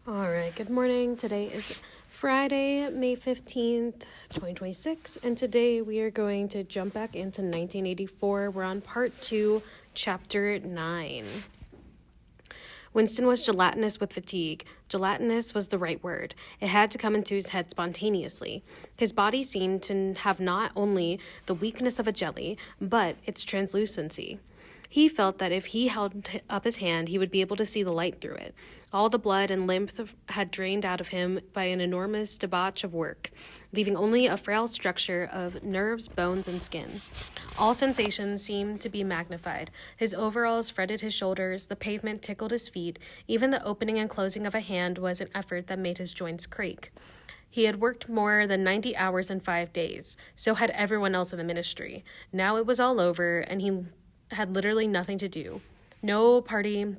All right, good morning. Today is Friday, May 15th, 2026, and today we are going to jump back into 1984. We're on part 2, chapter 9. Winston was gelatinous with fatigue. Gelatinous was the right word. It had to come into his head spontaneously. His body seemed to have not only the weakness of a jelly, but its translucency. He felt that if he held up his hand, he would be able to see the light through it. All the blood and lymph had drained out of him by an enormous debauch of work, leaving only a frail structure of nerves, bones, and skin. All sensations seemed to be magnified. His overalls fretted his shoulders, the pavement tickled his feet, even the opening and closing of a hand was an effort that made his joints creak. He had worked more than 90 hours in 5 days. So had everyone else in the ministry. Now it was all over, and he had literally nothing to do. No party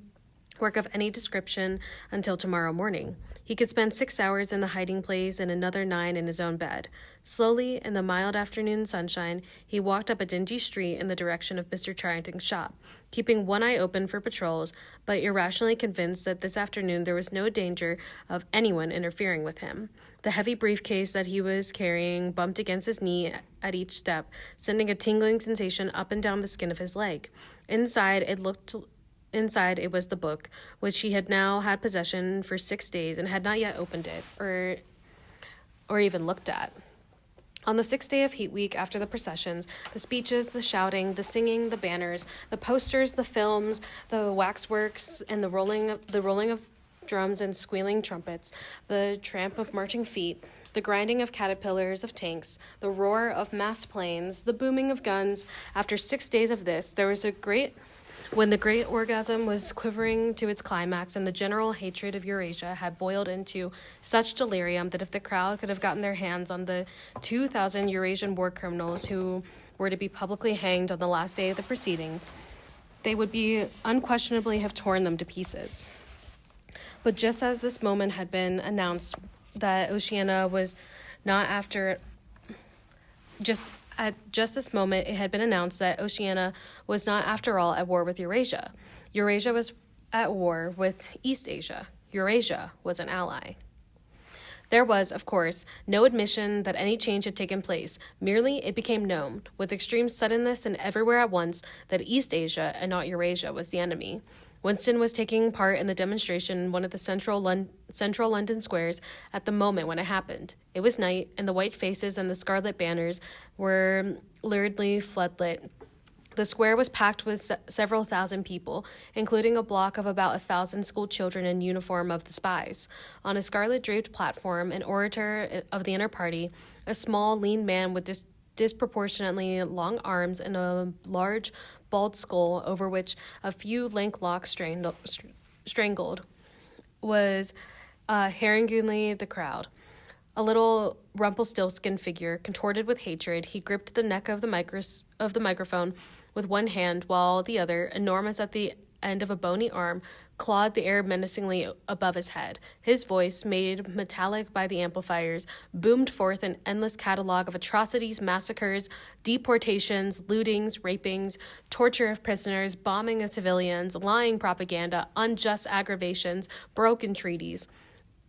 work of any description until tomorrow morning. He could spend 6 hours in the hiding place and another 9 in his own bed. Slowly, in the mild afternoon sunshine, he walked up a dingy street in the direction of Mr. Charrington's shop, keeping one eye open for patrols, but irrationally convinced that this afternoon there was no danger of anyone interfering with him. The heavy briefcase that he was carrying bumped against his knee at each step, sending a tingling sensation up and down the skin of his leg. Inside, it was the book, which he had now had possession for 6 days and had not yet opened it or even looked at. On the 6th day of Heat Week, after the processions, the speeches, the shouting, the singing, the banners, the posters, the films, the waxworks, and the rolling of drums and squealing trumpets, the tramp of marching feet, the grinding of caterpillars of tanks, the roar of massed planes, the booming of guns. After 6 days of this, when the great orgasm was quivering to its climax and the general hatred of Eurasia had boiled into such delirium that if the crowd could have gotten their hands on the 2,000 Eurasian war criminals who were to be publicly hanged on the last day of the proceedings, they would be unquestionably have torn them to pieces. But just as this moment had been announced that Oceania was not after... At just this moment, it had been announced that Oceania was not, after all, at war with Eurasia. Eurasia was at war with East Asia. Eurasia was an ally. There was, of course, no admission that any change had taken place. Merely it became known, with extreme suddenness and everywhere at once, that East Asia and not Eurasia was the enemy. Winston was taking part in the demonstration in one of the central London squares at the moment when it happened. It was night, and the white faces and the scarlet banners were luridly floodlit. The square was packed with several thousand people, including a block of about 1,000 school children in uniform of the spies. On a scarlet-draped platform, an orator of the inner party, a small, lean man with disproportionately long arms and a large, bald skull over which a few lank locks strangled, was haranguing the crowd. A little Rumpelstiltskin figure, contorted with hatred, he gripped the neck of the microphone with one hand, while the other, enormous at the end of a bony arm, clawed the air menacingly above his head. His voice, made metallic by the amplifiers, boomed forth an endless catalogue of atrocities, massacres, deportations, lootings, rapings, torture of prisoners, bombing of civilians, lying propaganda, unjust aggravations, broken treaties.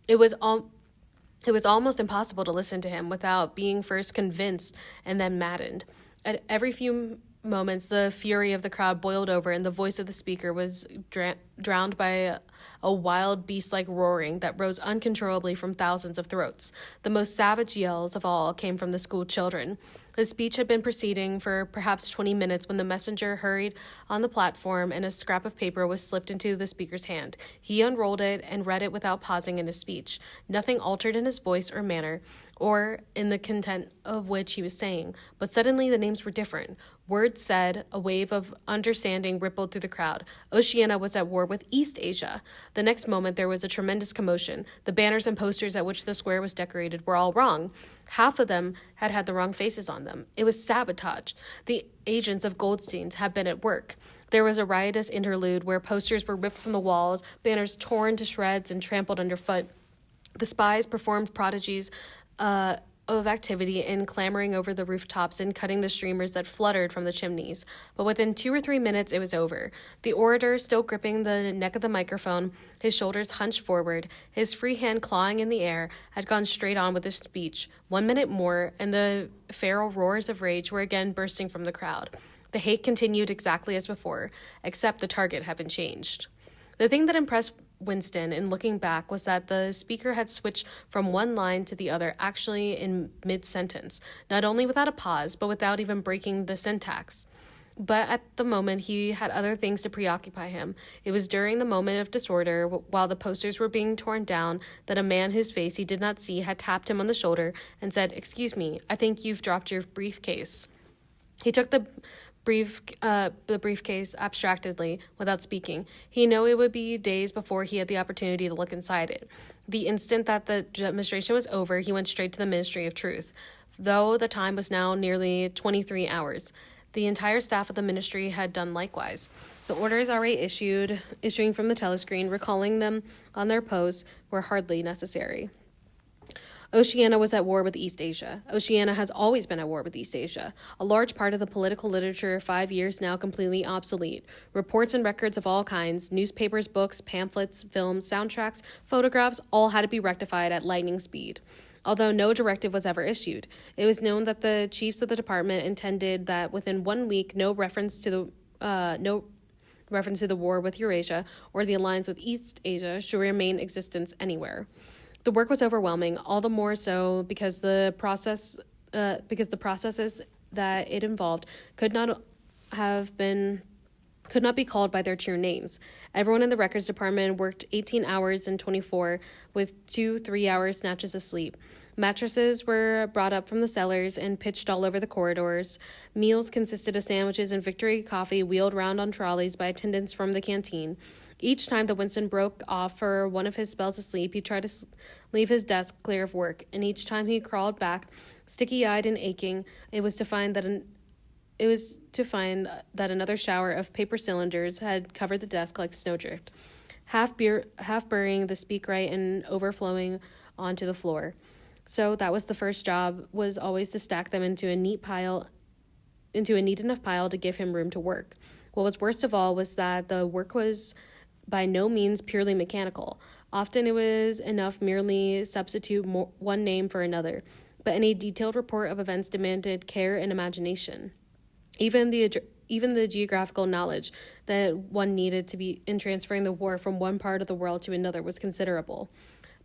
It was almost impossible to listen to him without being first convinced and then maddened. At every few moments, the fury of the crowd boiled over, and the voice of the speaker was drowned by a wild beast-like roaring that rose uncontrollably from thousands of throats. The most savage yells of all came from the school children. The speech had been proceeding for perhaps 20 minutes when the messenger hurried on the platform and a scrap of paper was slipped into the speaker's hand. He unrolled it and read it without pausing in his speech. Nothing altered in his voice or manner, or in the content of which he was saying, but suddenly the names were different. Words said, a wave of understanding rippled through the crowd. Oceania was at war with East Asia. The next moment there was a tremendous commotion. The banners and posters at which the square was decorated were all wrong. Half of them had the wrong faces on them. It was sabotage. The agents of Goldstein's had been at work. There was a riotous interlude where posters were ripped from the walls, banners torn to shreds and trampled underfoot. The spies performed prodigies of activity in clambering over the rooftops and cutting the streamers that fluttered from the chimneys. But within 2 or 3 minutes, it was over. The orator, still gripping the neck of the microphone, his shoulders hunched forward, his free hand clawing in the air, had gone straight on with his speech. 1 minute more, and the feral roars of rage were again bursting from the crowd. The hate continued exactly as before, except the target had been changed. The thing that impressed Winston, in looking back, was that the speaker had switched from one line to the other, actually in mid-sentence, not only without a pause, but without even breaking the syntax. But at the moment, he had other things to preoccupy him. It was during the moment of disorder, while the posters were being torn down, that a man whose face he did not see had tapped him on the shoulder and said, "Excuse me, I think you've dropped your briefcase." He took the briefcase abstractedly, without speaking. He knew it would be days before he had the opportunity to look inside it. The instant that the demonstration was over, he went straight to the Ministry of Truth, though the time was now nearly 23 hours. The entire staff of the ministry had done likewise. The orders already issuing from the telescreen, recalling them on their posts, were hardly necessary. Oceania was at war with East Asia. Oceania has always been at war with East Asia. A large part of the political literature, 5 years now completely obsolete. Reports and records of all kinds, newspapers, books, pamphlets, films, soundtracks, photographs, all had to be rectified at lightning speed. Although no directive was ever issued, it was known that the chiefs of the department intended that within 1 week no reference to the war with Eurasia or the alliance with East Asia should remain in existence anywhere. The work was overwhelming, all the more so because the processes that it involved could not be called by their true names. Everyone in the records department worked 18 hours in 24, with 2-3 hour snatches of sleep. Mattresses were brought up from the cellars and pitched all over the corridors. Meals consisted of sandwiches and Victory coffee wheeled round on trolleys by attendants from the canteen. Each time that Winston broke off for one of his spells of sleep, he tried to leave his desk clear of work, and each time he crawled back, sticky-eyed and aching, it was to find that another shower of paper cylinders had covered the desk like snowdrift, half burying the speakwrite and overflowing onto the floor. So that was the first job, was always to stack them into a neat enough pile to give him room to work. What was worst of all was that the work was by no means purely mechanical. Often it was enough merely substitute one name for another, but any detailed report of events demanded care and imagination. Even the geographical knowledge that one needed to be in transferring the war from one part of the world to another was considerable.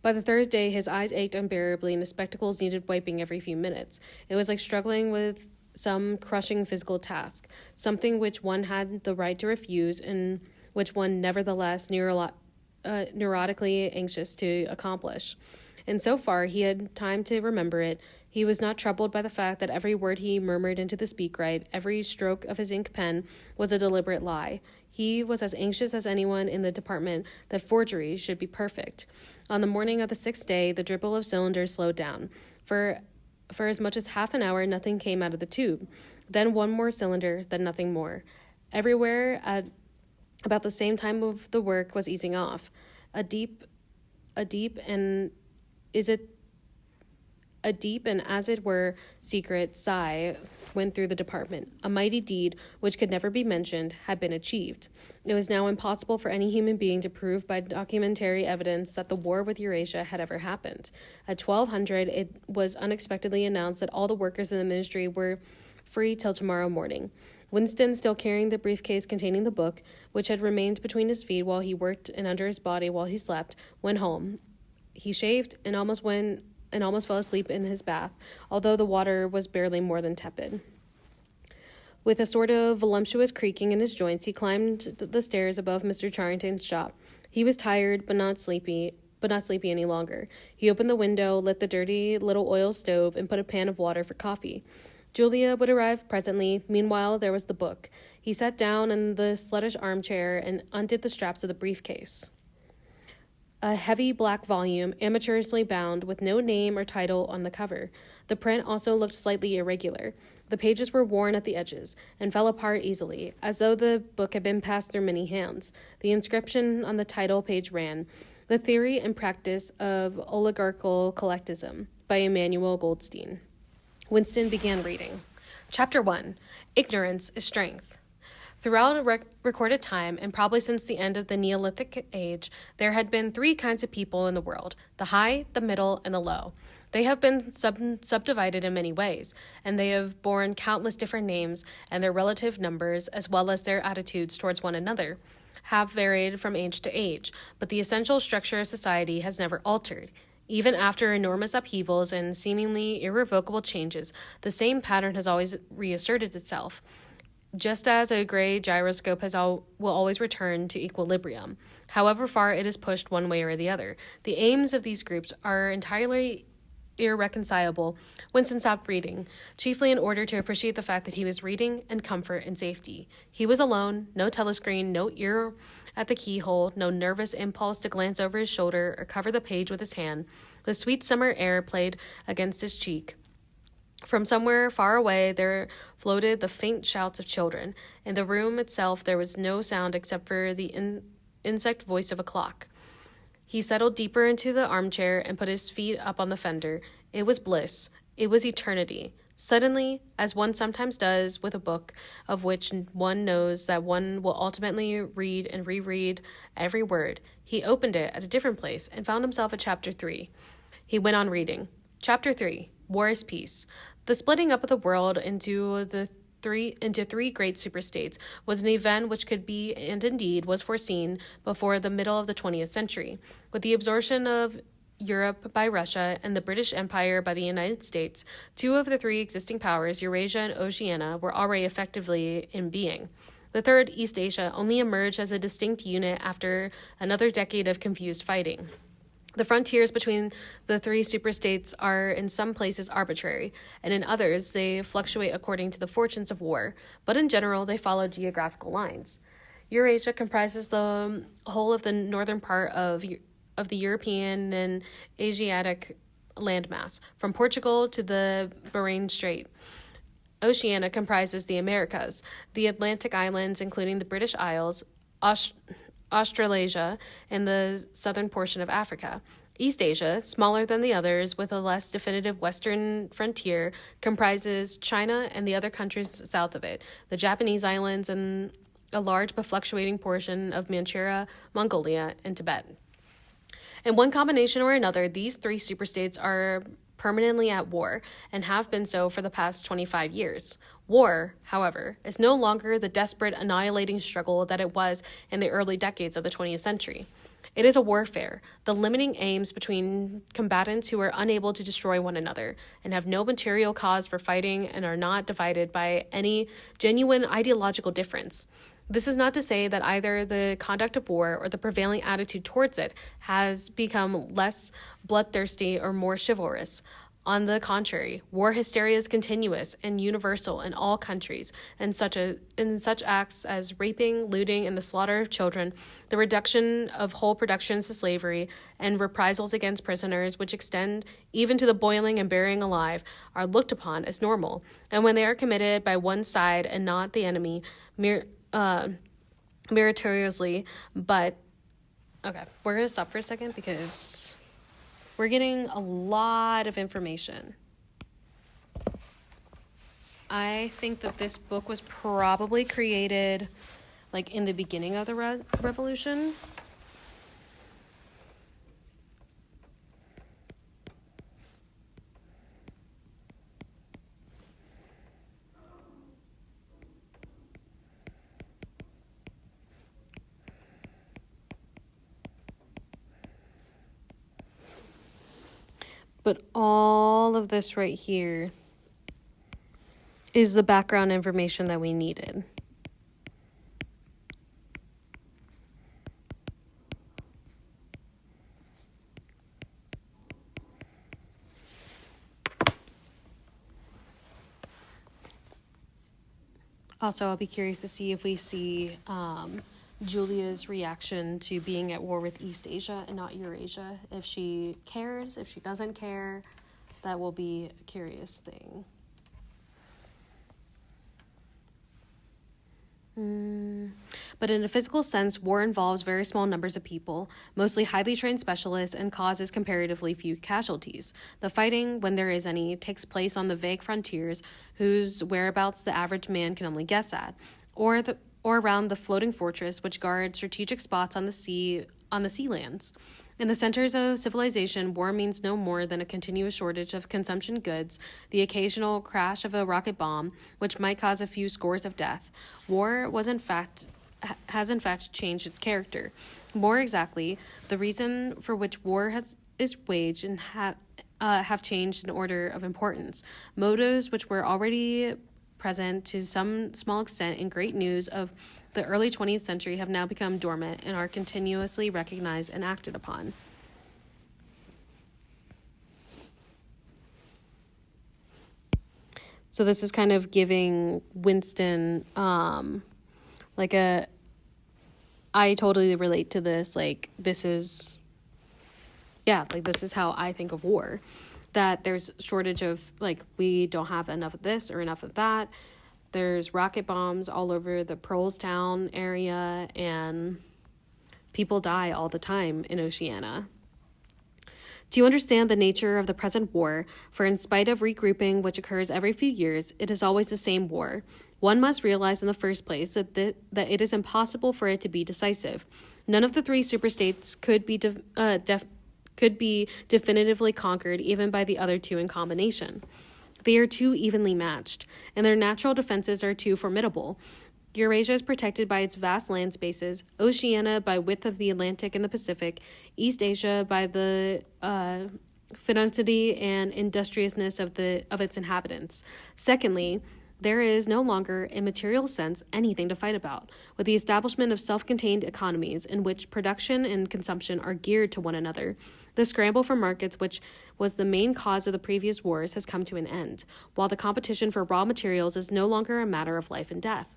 By the third day, his eyes ached unbearably and his spectacles needed wiping every few minutes. It was like struggling with some crushing physical task, something which one had the right to refuse and which one nevertheless neurotically anxious to accomplish. And so far, he had time to remember it. He was not troubled by the fact that every word he murmured into the speakwrite, every stroke of his ink pen, was a deliberate lie. He was as anxious as anyone in the department that forgery should be perfect. On the morning of the 6th day, the dribble of cylinders slowed down. For as much as half an hour, nothing came out of the tube. Then one more cylinder, then nothing more. Everywhere, at about the same time of the work was easing off. A deep and as it were secret sigh went through the department. A mighty deed, which could never be mentioned, had been achieved. It was now impossible for any human being to prove by documentary evidence that the war with Eurasia had ever happened. At 1200, it was unexpectedly announced that all the workers in the ministry were free till tomorrow morning. Winston, still carrying the briefcase containing the book, which had remained between his feet while he worked and under his body while he slept, went home. He shaved and almost fell asleep in his bath, although the water was barely more than tepid. With a sort of voluptuous creaking in his joints, he climbed the stairs above Mr. Charrington's shop. He was tired, but not sleepy any longer. He opened the window, lit the dirty little oil stove, and put a pan of water for coffee. Julia would arrive presently. Meanwhile, there was the book. He sat down in the sluttish armchair and undid the straps of the briefcase. A heavy black volume, amateurishly bound, with no name or title on the cover. The print also looked slightly irregular. The pages were worn at the edges and fell apart easily, as though the book had been passed through many hands. The inscription on the title page ran, "The Theory and Practice of Oligarchical Collectism," by Emmanuel Goldstein. Winston began reading. Chapter 1. Ignorance is Strength. Throughout a recorded time, and probably since the end of the Neolithic Age, there had been three kinds of people in the world: the high, the middle, and the low. They have been subdivided in many ways, and they have borne countless different names, and their relative numbers, as well as their attitudes towards one another, have varied from age to age, but the essential structure of society has never altered. Even after enormous upheavals and seemingly irrevocable changes, the same pattern has always reasserted itself, just as a gray gyroscope will always return to equilibrium, however far it is pushed one way or the other. The aims of these groups are entirely irreconcilable. Winston stopped reading, chiefly in order to appreciate the fact that he was reading in comfort and safety. He was alone, no telescreen, no ear at the keyhole, no nervous impulse to glance over his shoulder or cover the page with his hand. The sweet summer air played against his cheek. From somewhere far away there floated the faint shouts of children. In the room itself there was no sound except for the insect voice of a clock. He settled deeper into the armchair and put his feet up on the fender. It was bliss. It was eternity. Suddenly, as one sometimes does with a book of which one knows that one will ultimately read and reread every word, he opened it at a different place and found himself at Chapter 3. He went on reading. Chapter 3. War is Peace. The splitting up of the world into three great superstates was an event which could be, and indeed was foreseen, before the middle of the 20th century. With the absorption of Europe by Russia and the British Empire by the United States, two of the three existing powers, Eurasia and Oceania, were already effectively in being. The third, East Asia, only emerged as a distinct unit after another decade of confused fighting. The frontiers between the three superstates are in some places arbitrary, and in others they fluctuate according to the fortunes of war, but in general they follow geographical lines. Eurasia comprises the whole of the northern part of the European and Asiatic landmass, from Portugal to the Bering Strait. Oceania comprises the Americas, the Atlantic islands, including the British Isles, Australasia, and the southern portion of Africa. East Asia, smaller than the others, with a less definitive western frontier, comprises China and the other countries south of it, the Japanese islands, and a large but fluctuating portion of Manchuria, Mongolia, and Tibet. In one combination or another, these three superstates are permanently at war, and have been so for the past 25 years. War, however, is no longer the desperate, annihilating struggle that it was in the early decades of the 20th century. It is a warfare, the limiting aims between combatants who are unable to destroy one another, and have no material cause for fighting, and are not divided by any genuine ideological difference. This is not to say that either the conduct of war or the prevailing attitude towards it has become less bloodthirsty or more chivalrous. On the contrary, war hysteria is continuous and universal in all countries, and in such acts as raping, looting, and the slaughter of children, the reduction of whole productions to slavery, and reprisals against prisoners, which extend even to the boiling and burying alive, are looked upon as normal, and when they are committed by one side and not the enemy, meritoriously, but... Okay, we're going to stop for a second because we're getting a lot of information. I think that this book was probably created like in the beginning of the revolution. But all of this right here is the background information that we needed. Also, I'll be curious to see if we see Julia's reaction to being at war with East Asia and not Eurasia. If she cares, if she doesn't care, that will be a curious thing. But in a physical sense, war involves very small numbers of people, mostly highly trained specialists, and causes comparatively few casualties. The fighting, when there is any, takes place on the vague frontiers whose whereabouts the average man can only guess at, or around the floating fortress which guards strategic spots on the sea lands. In the centers of civilization, war means no more than a continuous shortage of consumption goods, the occasional crash of a rocket bomb, which might cause a few scores of death. War has in fact changed its character. More exactly, the reason for which war is waged and have changed in order of importance. Motives which were already present to some small extent in great news of the early 20th century have now become dormant and are continuously recognized and acted upon. So this is kind of giving Winston like I totally relate to this. This is how I think of war. That there's shortage of, we don't have enough of this or enough of that. There's rocket bombs all over the Pearlstown area, and people die all the time in Oceania. Do you understand the nature of the present war? For in spite of regrouping, which occurs every few years, it is always the same war. One must realize in the first place that it is impossible for it to be decisive. None of the three superstates could be definitively conquered even by the other two in combination. They are too evenly matched, and their natural defenses are too formidable. Eurasia is protected by its vast land spaces, Oceania by width of the Atlantic and the Pacific, East Asia by the fecundity and industriousness of its inhabitants. Secondly, there is no longer, in material sense, anything to fight about. With the establishment of self-contained economies in which production and consumption are geared to one another, the scramble for markets, which was the main cause of the previous wars, has come to an end, while the competition for raw materials is no longer a matter of life and death.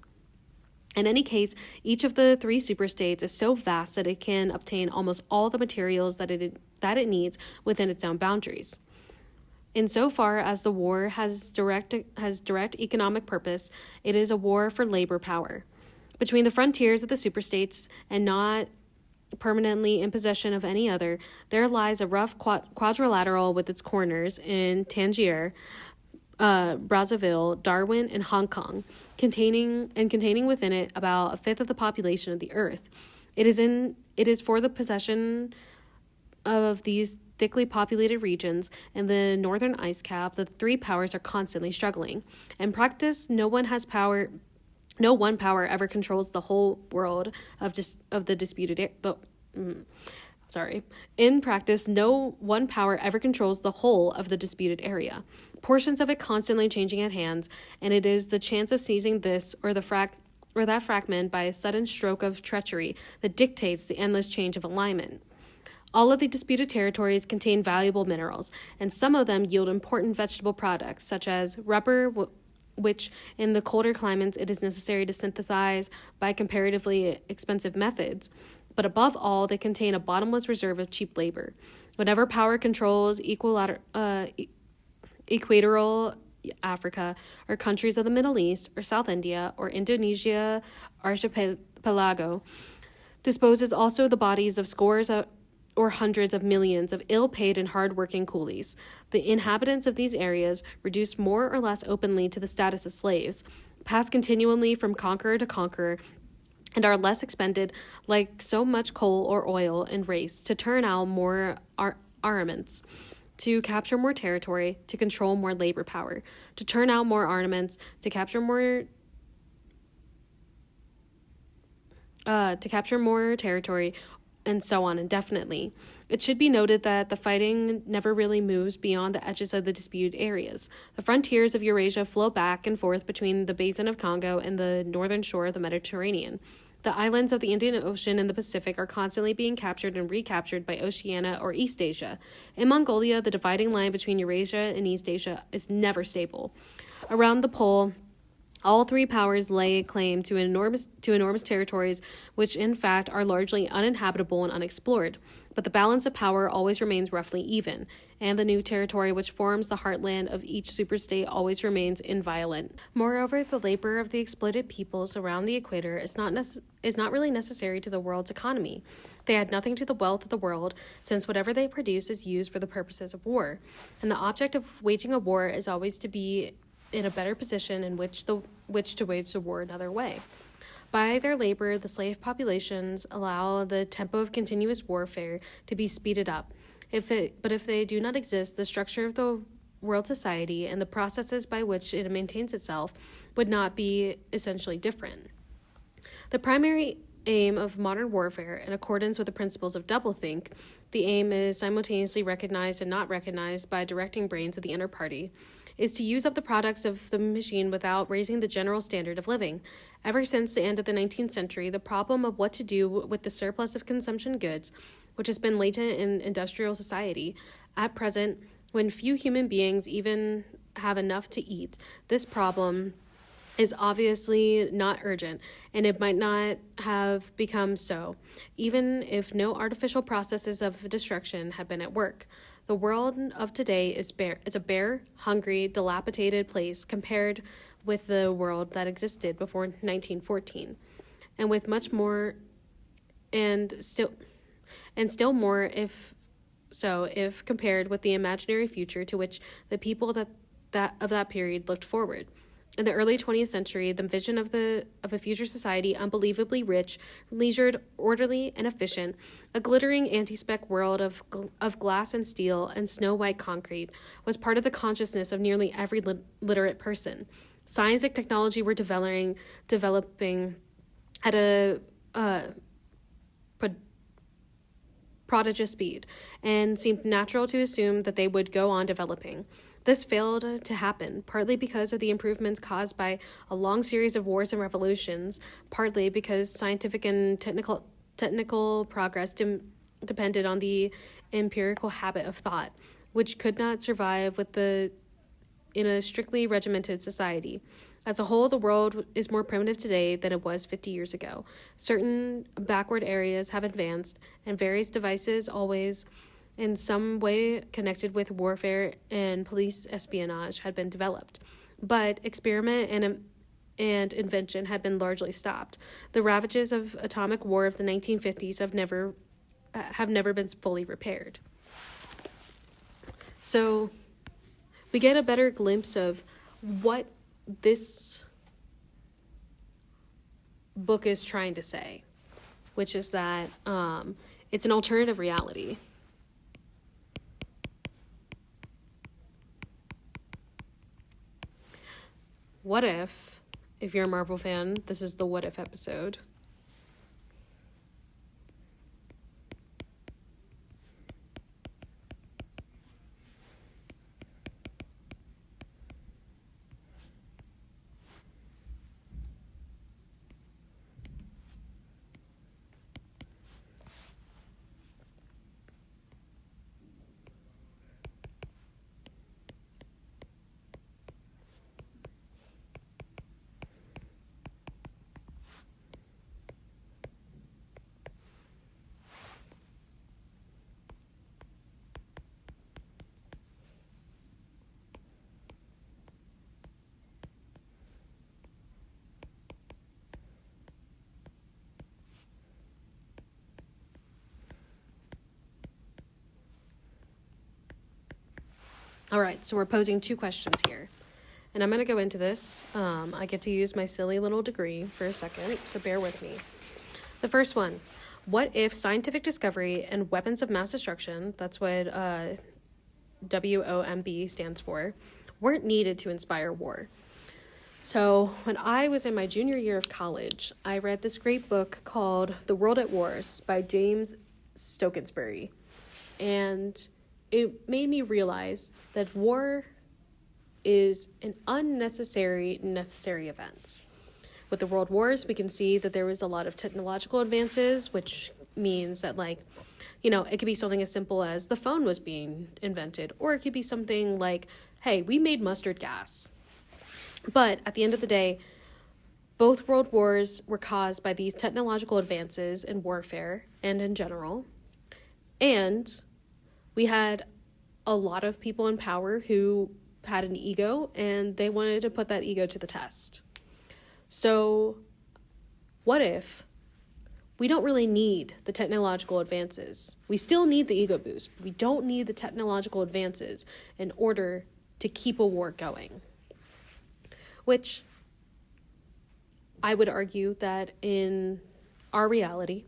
In any case, each of the three superstates is so vast that it can obtain almost all the materials that it needs within its own boundaries. Insofar as the war has direct economic purpose, it is a war for labor power. Between the frontiers of the superstates and not permanently in possession of any other, there lies a rough quadrilateral with its corners in Tangier, Brazzaville, Darwin, and Hong Kong, containing within it about a fifth of the population of the earth. It is for the possession of these thickly populated regions and the northern ice cap that the three powers are constantly struggling. In practice, no one power ever controls the whole world of the disputed In practice, no one power ever controls the whole of the disputed area. Portions of it constantly changing at hands, and it is the chance of seizing this or that fragment by a sudden stroke of treachery that dictates the endless change of alignment. All of the disputed territories contain valuable minerals, and some of them yield important vegetable products, such as rubber, which in the colder climates it is necessary to synthesize by comparatively expensive methods. But above all, they contain a bottomless reserve of cheap labor. Whatever power controls equatorial Africa, or countries of the Middle East, or South India, or Indonesia archipelago, disposes also the bodies of scores or hundreds of millions of ill-paid and hard-working coolies. The inhabitants of these areas, reduced more or less openly to the status of slaves, pass continually from conqueror to conqueror, and are less expended, like so much coal or oil and race, to turn out more armaments, to capture more territory, to control more labor power, to turn out more armaments, to capture more territory, and so on indefinitely. It should be noted that the fighting never really moves beyond the edges of the disputed areas. The frontiers of Eurasia flow back and forth between the basin of Congo and the northern shore of the Mediterranean. The islands of the Indian Ocean and the Pacific are constantly being captured and recaptured by Oceania or East Asia. In Mongolia, the dividing line between Eurasia and East Asia is never stable. Around the pole, All three powers lay claim to enormous territories, which in fact are largely uninhabitable and unexplored. But the balance of power always remains roughly even, and the new territory which forms the heartland of each superstate always remains inviolate. Moreover, the labor of the exploited peoples around the equator is not really necessary to the world's economy. They add nothing to the wealth of the world, since whatever they produce is used for the purposes of war, and the object of waging a war is always to be in a better position in which to wage the war another way. By their labor, the slave populations allow the tempo of continuous warfare to be speeded up. But if they do not exist, the structure of the world society and the processes by which it maintains itself would not be essentially different. The primary aim of modern warfare, in accordance with the principles of doublethink, the aim is simultaneously recognized and not recognized by directing brains of the inner party, is to use up the products of the machine without raising the general standard of living. Ever since the end of the 19th century, the problem of what to do with the surplus of consumption goods, which has been latent in industrial society, at present, when few human beings even have enough to eat, this problem is obviously not urgent, and it might not have become so, even if no artificial processes of destruction had been at work. The world of today is bare. It's a bare, hungry, dilapidated place compared with the world that existed before 1914, and with much more, and still more, if compared with the imaginary future to which the people of that period looked forward. In the early 20th century, the vision of a future society unbelievably rich, leisured, orderly, and efficient, a glittering anti-spec world of glass and steel and snow-white concrete, was part of the consciousness of nearly every literate person. Science and technology were developing at a prodigious speed, and seemed natural to assume that they would go on developing. This failed to happen, partly because of the improvements caused by a long series of wars and revolutions, partly because scientific and technical progress depended on the empirical habit of thought, which could not survive in a strictly regimented society. As a whole, the world is more primitive today than it was 50 years ago. Certain backward areas have advanced, and various devices always in some way connected with warfare and police espionage had been developed. But experiment and invention had been largely stopped. The ravages of atomic war of the 1950s have never been fully repaired. So we get a better glimpse of what this book is trying to say, which is that it's an alternative reality. What if you're a Marvel fan, this is the what if episode. All right, so we're posing two questions here, and I'm going to go into this. I get to use my silly little degree for a second, so bear with me. The first one, what if scientific discovery and weapons of mass destruction, that's what WOMB stands for, weren't needed to inspire war? So when I was in my junior year of college, I read this great book called The World at Wars by James Stokesbury, and it made me realize that war is an necessary event. With the world wars, we can see that there was a lot of technological advances, which means that, it could be something as simple as the phone was being invented, or it could be something like, hey, we made mustard gas. But at the end of the day, Both world wars were caused by these technological advances in warfare and in general. And we had a lot of people in power who had an ego, and they wanted to put that ego to the test. So what if we don't really need the technological advances? We still need the ego boost. We don't need the technological advances in order to keep a war going. Which I would argue that in our reality,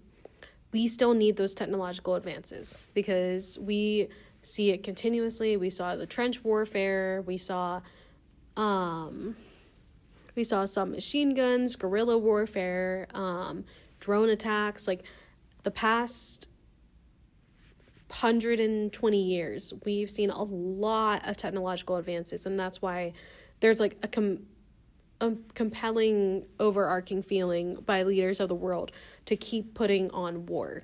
we still need those technological advances because we see it continuously. We saw the trench warfare. We saw some machine guns, guerrilla warfare, drone attacks. Like the past 120 years, we've seen a lot of technological advances, and that's why there's like a compelling overarching feeling by leaders of the world to keep putting on war.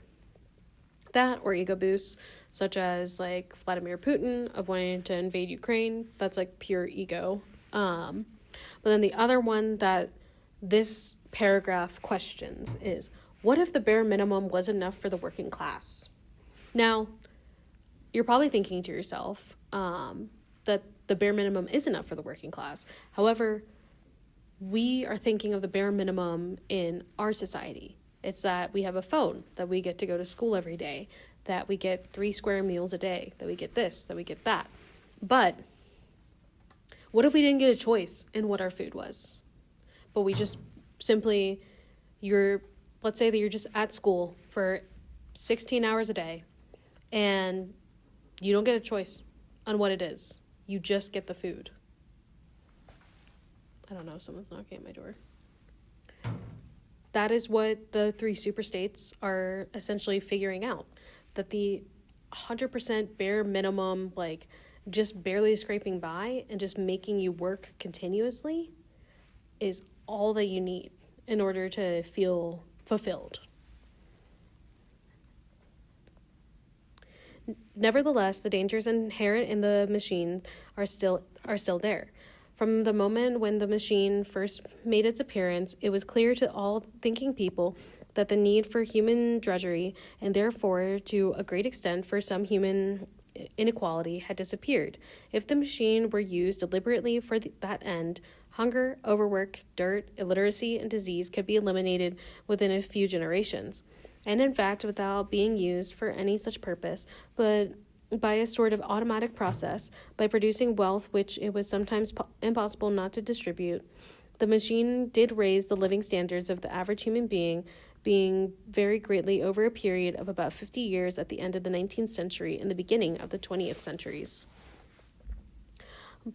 That or ego boosts, such as like Vladimir Putin of wanting to invade Ukraine. That's like pure ego. But then the other one that this paragraph questions is, what if the bare minimum was enough for the working class? Now, you're probably thinking to yourself that the bare minimum is enough for the working class. However, we are thinking of the bare minimum in our society. It's that we have a phone, that we get to go to school every day, that we get 3 square meals a day, that we get this, that we get that. But what if we didn't get a choice in what our food was? But we just simply, let's say that you're just at school for 16 hours a day and you don't get a choice on what it is. You just get the food. I don't know, someone's knocking at my door. That is what the 3 superstates are essentially figuring out. That the 100% bare minimum, like just barely scraping by and just making you work continuously is all that you need in order to feel fulfilled. Nevertheless, the dangers inherent in the machine are still there. From the moment when the machine first made its appearance, it was clear to all thinking people that the need for human drudgery, and therefore to a great extent for some human inequality, had disappeared. If the machine were used deliberately for that end, hunger, overwork, dirt, illiteracy, and disease could be eliminated within a few generations. And in fact, without being used for any such purpose, but by a sort of automatic process, by producing wealth which it was sometimes impossible not to distribute, the machine did raise the living standards of the average human being very greatly over a period of about 50 years at the end of the 19th century and the beginning of the 20th centuries.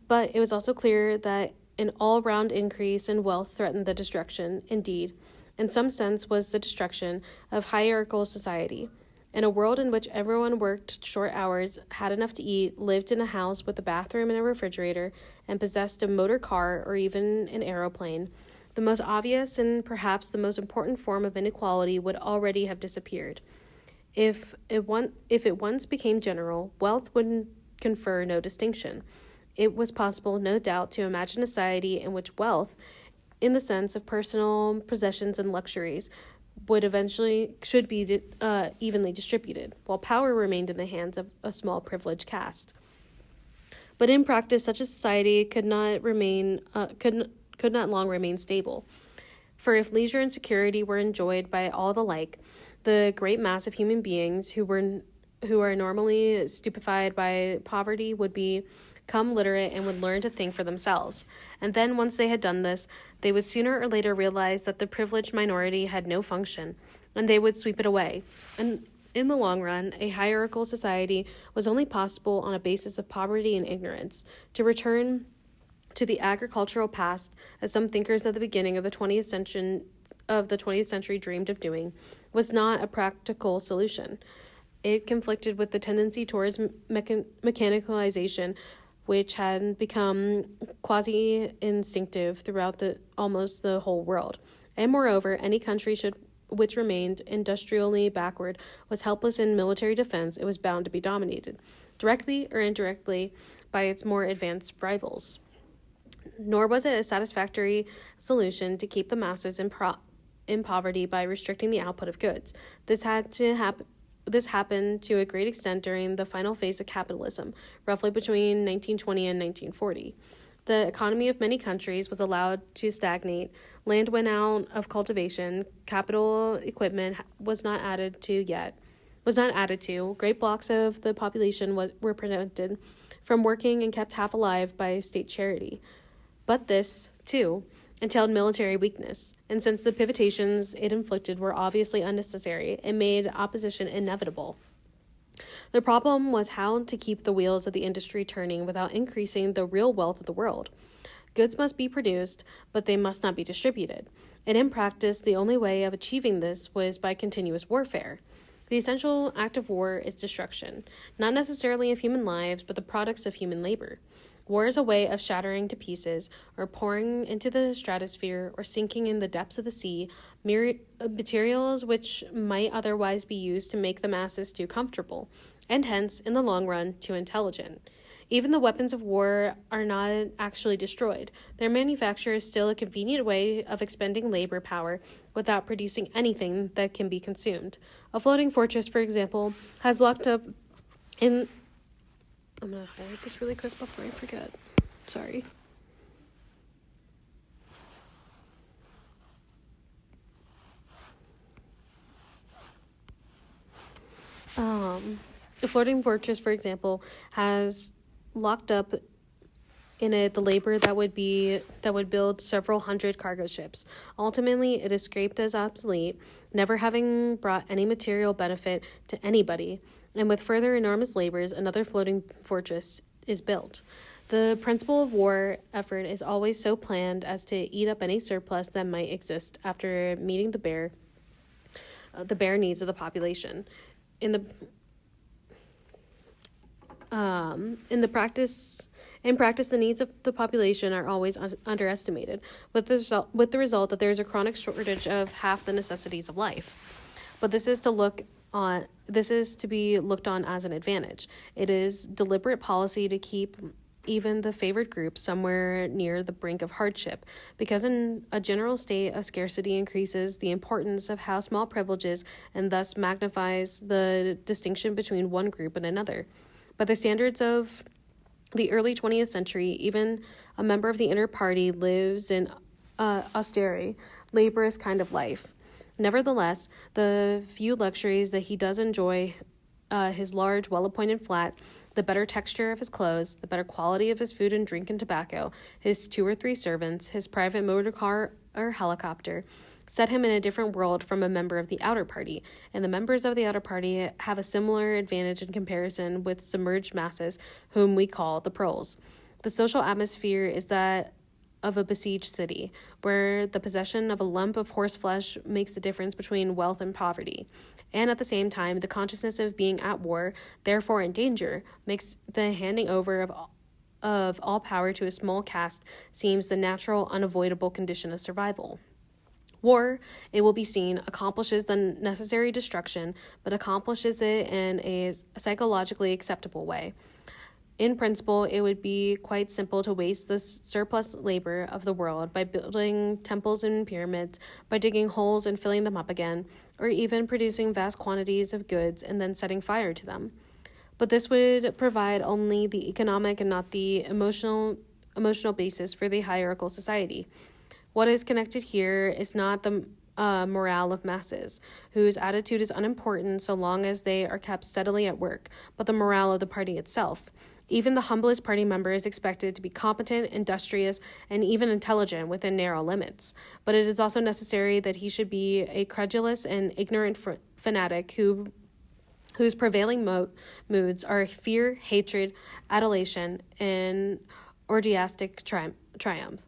But it was also clear that an all-round increase in wealth threatened the destruction, indeed, in some sense was the destruction of hierarchical society. In a world in which everyone worked short hours, had enough to eat, lived in a house with a bathroom and a refrigerator, and possessed a motor car or even an aeroplane, the most obvious and perhaps the most important form of inequality would already have disappeared. If it once became general, wealth would confer no distinction. It was possible, no doubt, to imagine a society in which wealth, in the sense of personal possessions and luxuries, should be evenly distributed, while power remained in the hands of a small privileged caste. But in practice, such a society could not long remain stable. For if leisure and security were enjoyed by all alike, the great mass of human beings who are normally stupefied by poverty would become literate and would learn to think for themselves. And then, once they had done this, they would sooner or later realize that the privileged minority had no function, and they would sweep it away. And in the long run, a hierarchical society was only possible on a basis of poverty and ignorance. To return to the agricultural past, as some thinkers at the beginning of the 20th century dreamed of doing, was not a practical solution. It conflicted with the tendency towards mechanicalization, which had become quasi-instinctive throughout almost the whole world. And moreover, any country which remained industrially backward was helpless in military defense. It was bound to be dominated, directly or indirectly, by its more advanced rivals. Nor was it a satisfactory solution to keep the masses in poverty by restricting the output of goods. This happened to a great extent during the final phase of capitalism, roughly between 1920 and 1940. The economy of many countries was allowed to stagnate. Land went out of cultivation. Capital equipment was not added to. Great blocks of the population were prevented from working and kept half alive by state charity. But this, too, entailed military weakness, and since the pivotations it inflicted were obviously unnecessary, it made opposition inevitable. The problem was how to keep the wheels of the industry turning without increasing the real wealth of the world. Goods must be produced, but they must not be distributed. And in practice, the only way of achieving this was by continuous warfare. The essential act of war is destruction, not necessarily of human lives, but the products of human labor. War is a way of shattering to pieces, or pouring into the stratosphere, or sinking in the depths of the sea, materials which might otherwise be used to make the masses too comfortable, and hence, in the long run, too intelligent. Even the weapons of war are not actually destroyed. Their manufacture is still a convenient way of expending labor power without producing anything that can be consumed. A floating fortress, for example, has locked up in... I'm going to highlight this really quick before I forget. Sorry. The floating fortress, for example, has locked up in it the labor that would build several hundred cargo ships. Ultimately, it is scraped as obsolete, never having brought any material benefit to anybody. And with further enormous labors, another floating fortress is built. The principle of war effort is always so planned as to eat up any surplus that might exist after meeting the bare needs of the population. In practice, the needs of the population are always underestimated, with the result that there is a chronic shortage of half the necessities of life. But this is to be looked on as an advantage. It is deliberate policy to keep even the favored groups somewhere near the brink of hardship, because in a general state of scarcity increases the importance of how small privileges and thus magnifies the distinction between one group and another. By the standards of the early 20th century, even a member of the inner party lives in austere, laborious kind of life. Nevertheless, the few luxuries that he does enjoy, his large, well-appointed flat, the better texture of his clothes, the better quality of his food and drink and tobacco, his 2 or 3 servants, his private motor car or helicopter, set him in a different world from a member of the outer party, and the members of the outer party have a similar advantage in comparison with submerged masses, whom we call the proles. The social atmosphere is that of a besieged city, where the possession of a lump of horseflesh makes the difference between wealth and poverty. And at the same time, the consciousness of being at war, therefore in danger, makes the handing over of all power to a small caste seems the natural, unavoidable condition of survival. War, it will be seen, accomplishes the necessary destruction, but accomplishes it in a psychologically acceptable way. In principle, it would be quite simple to waste the surplus labor of the world by building temples and pyramids, by digging holes and filling them up again, or even producing vast quantities of goods and then setting fire to them. But this would provide only the economic and not the emotional basis for the hierarchical society. What is connected here is not the morale of masses, whose attitude is unimportant so long as they are kept steadily at work, but the morale of the party itself. Even the humblest party member is expected to be competent, industrious, and even intelligent within narrow limits. But it is also necessary that he should be a credulous and ignorant fanatic whose prevailing moods are fear, hatred, adulation, and orgiastic triumph.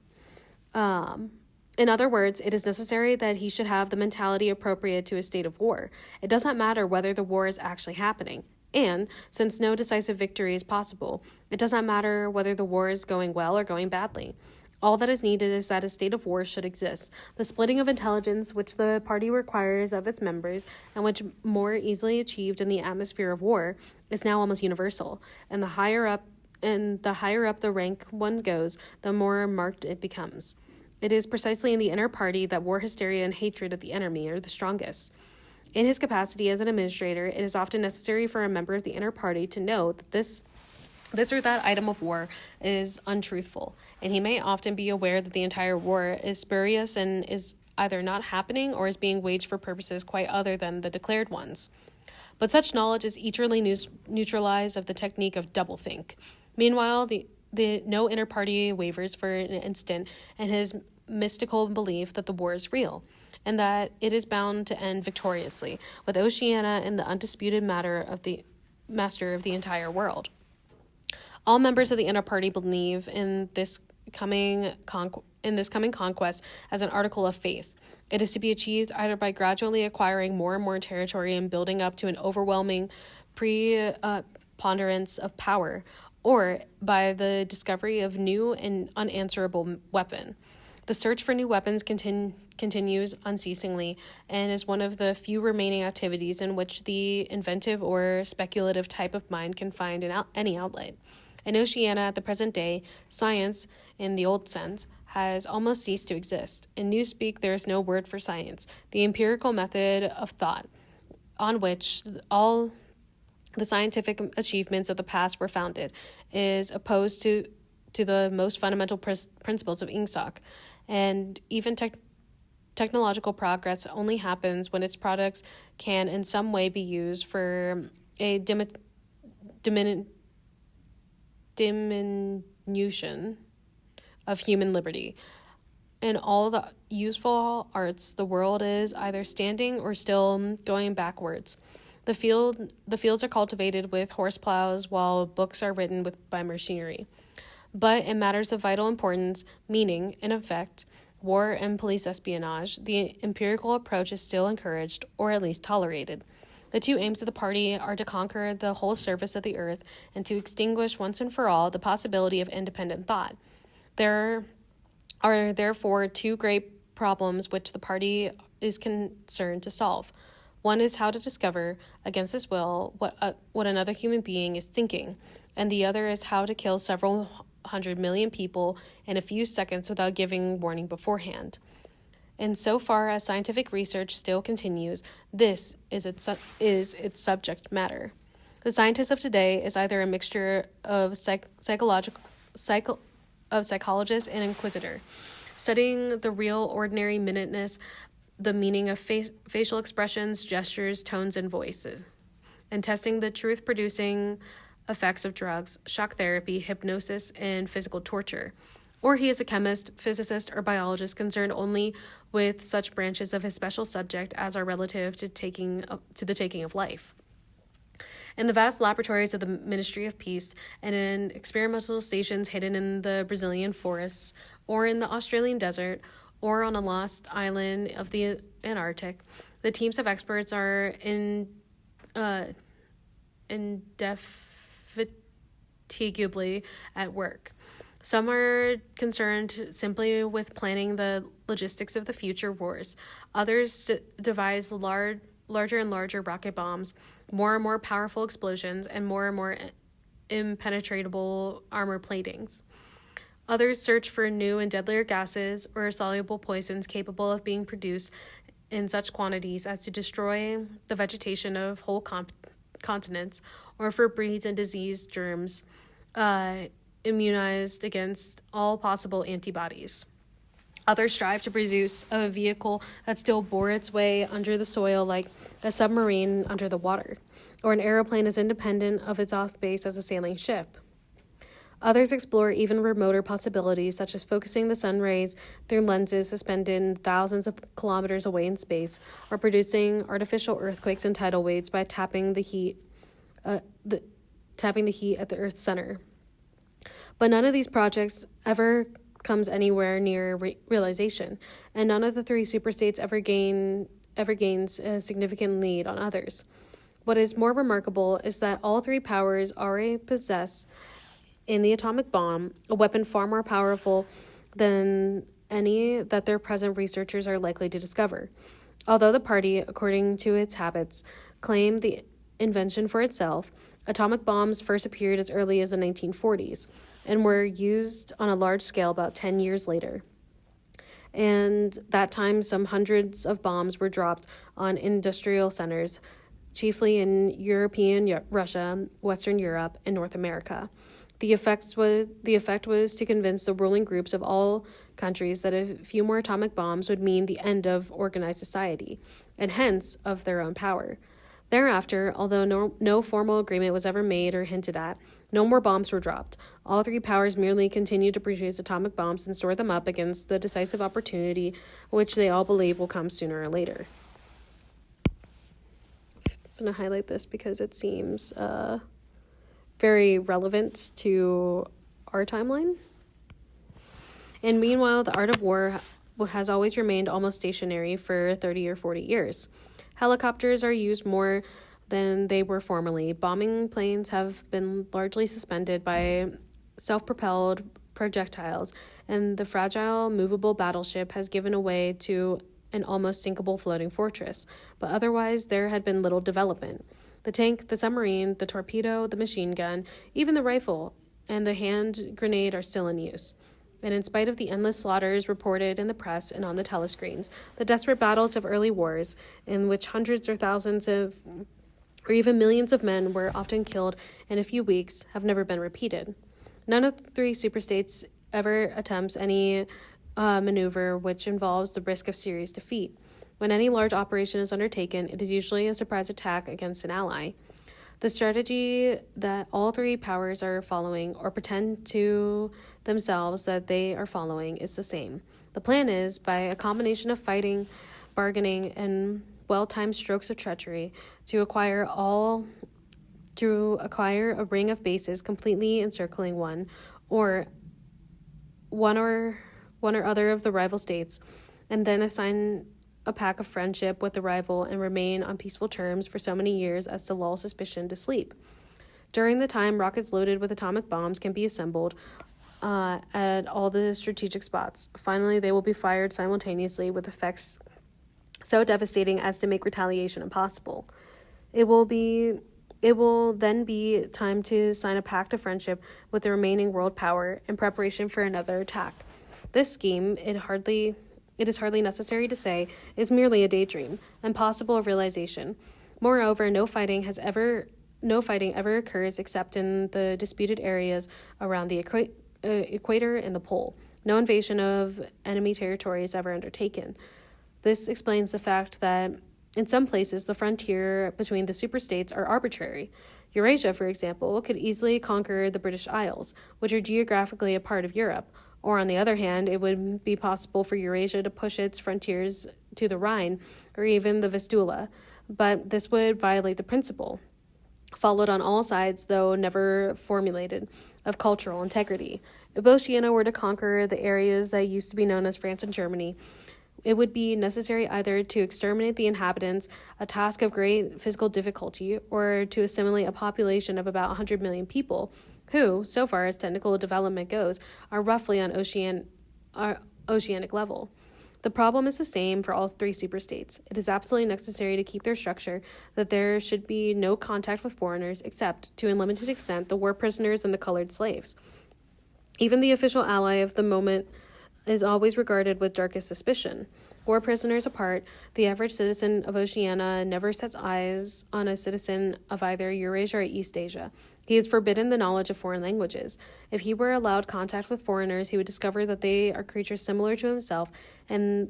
In other words, it is necessary that he should have the mentality appropriate to a state of war. It does not matter whether the war is actually happening. And, since no decisive victory is possible, it does not matter whether the war is going well or going badly. All that is needed is that a state of war should exist. The splitting of intelligence which the party requires of its members, and which more easily achieved in the atmosphere of war, is now almost universal, and the higher up and the higher up the rank one goes, the more marked it becomes. It is precisely in the inner party that war hysteria and hatred of the enemy are the strongest. In his capacity as an administrator, it is often necessary for a member of the inner party to know that this or that item of war is untruthful, and he may often be aware that the entire war is spurious and is either not happening or is being waged for purposes quite other than the declared ones. But such knowledge is easily neutralized of the technique of doublethink. Meanwhile, the no inner party wavers for an instant in his mystical belief that the war is real, and that it is bound to end victoriously, with Oceania in the undisputed master of the entire world. All members of the inner party believe in this coming conquest as an article of faith. It is to be achieved either by gradually acquiring more and more territory and building up to an overwhelming preponderance of power, or by the discovery of new and unanswerable weapon. The search for new weapons continues unceasingly and is one of the few remaining activities in which the inventive or speculative type of mind can find any outlet. In Oceania at the present day, science, in the old sense, has almost ceased to exist. In Newspeak, there is no word for science, the empirical method of thought, on which all the scientific achievements of the past were founded, is opposed to the most fundamental principles of Ingsoc, and even technological progress only happens when its products can in some way be used for a diminution of human liberty. In all the useful arts, the world is either standing or still going backwards. The fields are cultivated with horse plows, while books are written by machinery. But in matters of vital importance, meaning, in effect, war and police espionage, the empirical approach is still encouraged, or at least tolerated. The two aims of the party are to conquer the whole surface of the earth and to extinguish once and for all the possibility of independent thought. There are therefore two great problems which the party is concerned to solve. One is how to discover, against his will, what another human being is thinking, and the other is how to kill several 100 million people in a few seconds without giving warning beforehand. And so far as scientific research still continues, this is its subject matter. The scientist of today is either a mixture of psychologist and inquisitor, studying the real ordinary minuteness, the meaning of facial expressions, gestures, tones, and voices, and testing the truth-producing effects of drugs, shock therapy, hypnosis, and physical torture. Or he is a chemist, physicist, or biologist concerned only with such branches of his special subject as are relative to the taking of life. In the vast laboratories of the Ministry of Peace and in experimental stations hidden in the Brazilian forests or in the Australian desert or on a lost island of the Antarctic, the teams of experts are indefatigably at work. Some are concerned simply with planning the logistics of the future wars. Others devise larger and larger rocket bombs, more and more powerful explosions, and more impenetrable armor platings. Others search for new and deadlier gases or soluble poisons capable of being produced in such quantities as to destroy the vegetation of whole continents, or for breeds and disease germs immunized against all possible antibodies. Others strive to produce a vehicle that still bore its way under the soil like a submarine under the water, or an aeroplane as independent of its off base as a sailing ship. Others explore even remoter possibilities, such as focusing the sun rays through lenses suspended thousands of kilometers away in space, or producing artificial earthquakes and tidal waves by tapping the heat at the Earth's center. But none of these projects ever comes anywhere near realization, and none of the three superstates ever gains a significant lead on others. What is more remarkable is that all three powers already possess in the atomic bomb a weapon far more powerful than any that their present researchers are likely to discover. Although the party, according to its habits, claim the invention for itself, Atomic bombs first appeared as early as the 1940s and were used on a large scale about 10 years later. And that time, some hundreds of bombs were dropped on industrial centers, chiefly in European Russia, Western Europe, and North America. The effect was to convince the ruling groups of all countries that a few more atomic bombs would mean the end of organized society, and hence of their own power. Thereafter, although no formal agreement was ever made or hinted at, no more bombs were dropped. All three powers merely continued to produce atomic bombs and store them up against the decisive opportunity which they all believe will come sooner or later. I'm going to highlight this because it seems very relevant to our timeline. And meanwhile, the art of war has always remained almost stationary for 30 or 40 years. Helicopters are used more than they were formerly. Bombing planes have been largely suspended by self-propelled projectiles, and the fragile, movable battleship has given way to an almost sinkable floating fortress. But otherwise, there had been little development. The tank, the submarine, the torpedo, the machine gun, even the rifle, and the hand grenade are still in use. And in spite of the endless slaughters reported in the press and on the telescreens, the desperate battles of early wars, in which hundreds or thousands of, or even millions of men were often killed in a few weeks, have never been repeated. None of the three superstates ever attempts any maneuver which involves the risk of serious defeat. When any large operation is undertaken, it is usually a surprise attack against an ally. The strategy that all three powers are following, or pretend to themselves that they are following, is the same. The plan is, by a combination of fighting, bargaining, and well-timed strokes of treachery, to acquire a ring of bases completely encircling one or other of the rival states, and then assign a pact of friendship with the rival and remain on peaceful terms for so many years as to lull suspicion to sleep. During the time, rockets loaded with atomic bombs can be assembled at all the strategic spots. Finally, they will be fired simultaneously with effects so devastating as to make retaliation impossible. It will then be time to sign a pact of friendship with the remaining world power in preparation for another attack. This scheme, it is hardly necessary to say, is merely a daydream, impossible of realization. Moreover, no fighting ever occurs except in the disputed areas around the equator and the pole. No invasion of enemy territory is ever undertaken. This explains the fact that in some places the frontier between the superstates are arbitrary. Eurasia, for example, could easily conquer the British Isles, which are geographically a part of Europe. Or, on the other hand, it would be possible for Eurasia to push its frontiers to the Rhine or even the Vistula, but this would violate the principle, followed on all sides, though never formulated, of cultural integrity. If Oceania were to conquer the areas that used to be known as France and Germany, it would be necessary either to exterminate the inhabitants, a task of great physical difficulty, or to assimilate a population of about 100 million people, who, so far as technical development goes, are roughly on oceanic level. The problem is the same for all three superstates. It is absolutely necessary to keep their structure that there should be no contact with foreigners except, to a limited extent, the war prisoners and the colored slaves. Even the official ally of the moment is always regarded with darkest suspicion. War prisoners apart, the average citizen of Oceania never sets eyes on a citizen of either Eurasia or East Asia. He is forbidden the knowledge of foreign languages. If he were allowed contact with foreigners, he would discover that they are creatures similar to himself and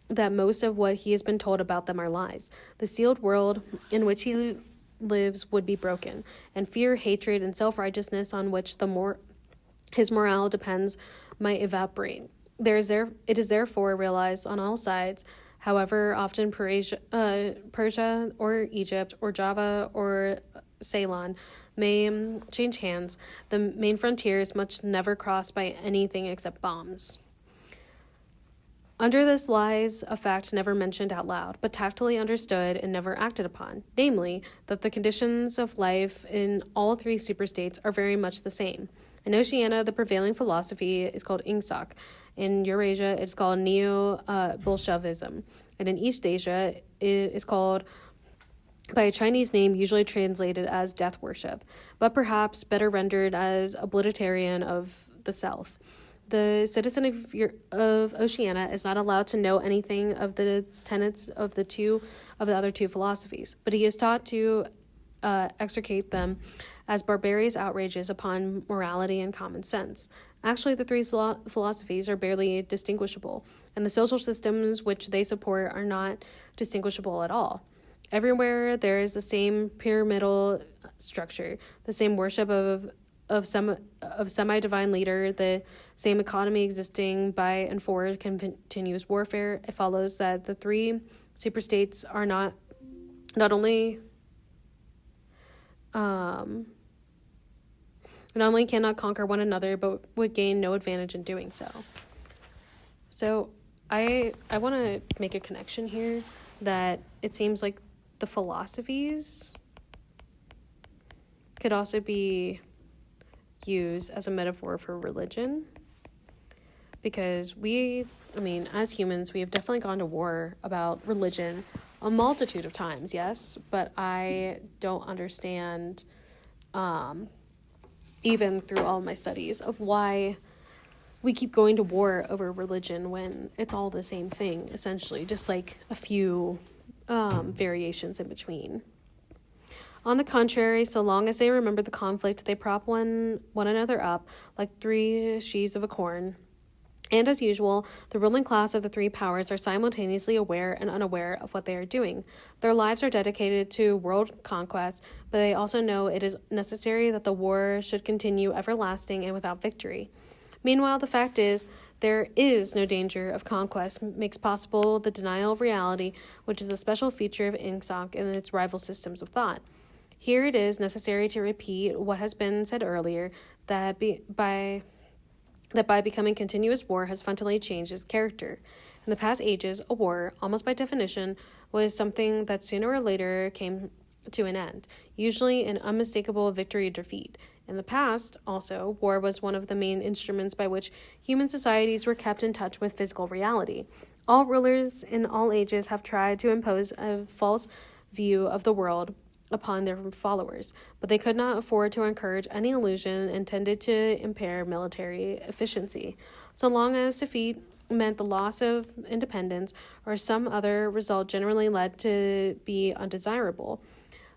that most of what he has been told about them are lies. The sealed world in which he lives would be broken, and fear, hatred, and self-righteousness on which his morale depends might evaporate. It is therefore realized on all sides, however often Persia or Egypt or Java or Ceylon may change hands, the main frontiers must never cross by anything except bombs. Under this lies a fact never mentioned out loud, but tactily understood and never acted upon, namely, that the conditions of life in all three superstates are very much the same. In Oceania, the prevailing philosophy is called Ingsoc. In Eurasia, it's called Neo-Bolshevism. And in East Asia, it is called by a Chinese name usually translated as death worship, but perhaps better rendered as obliteration of the self. The citizen of Oceania is not allowed to know anything of the tenets of the other two philosophies, but he is taught to extricate them as barbarous outrages upon morality and common sense. Actually, the three philosophies are barely distinguishable, and the social systems which they support are not distinguishable at all. Everywhere there is the same pyramidal structure, the same worship of semi-divine leader, the same economy existing by and for continuous warfare. It follows that the three superstates are not only cannot conquer one another, but would gain no advantage in doing so. So I want to make a connection here that it seems like the philosophies could also be used as a metaphor for religion, because as humans, we have definitely gone to war about religion a multitude of times, yes, but I don't understand, even through all my studies, of why we keep going to war over religion when it's all the same thing, essentially, just like a few variations in between. On the contrary, so long as they remember the conflict, they prop one another up like three sheaves of a corn. And as usual, the ruling class of the three powers are simultaneously aware and unaware of what they are doing. Their lives are dedicated to world conquest, but they also know it is necessary that the war should continue everlasting and without victory. Meanwhile, the fact is, there is no danger of conquest makes possible the denial of reality, which is a special feature of Ingsoc and its rival systems of thought. Here it is necessary to repeat what has been said earlier, that by becoming continuous war has fundamentally changed its character. In the past ages, a war, almost by definition, was something that sooner or later came to an end, usually an unmistakable victory or defeat. In the past, also, war was one of the main instruments by which human societies were kept in touch with physical reality. All rulers in all ages have tried to impose a false view of the world upon their followers, but they could not afford to encourage any illusion intended to impair military efficiency. So long as defeat meant the loss of independence or some other result generally led to be undesirable,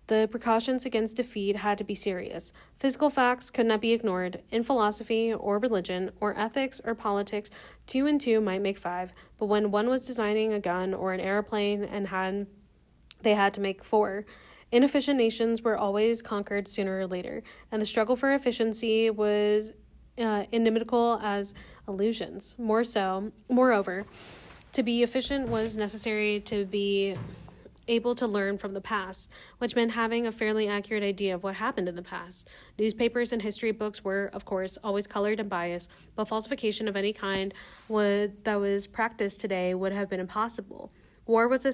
the precautions against defeat had to be serious. Physical facts could not be ignored. In philosophy or religion or ethics or politics, 2 and 2 might make 5, but when one was designing a gun or an airplane they had to make 4. Inefficient nations were always conquered sooner or later, and the struggle for efficiency was inimitable as illusions. Moreover, to be efficient was necessary to be able to learn from the past, which meant having a fairly accurate idea of what happened in the past. Newspapers and history books were, of course, always colored and biased, but falsification of any kind that was practiced today would have been impossible. War was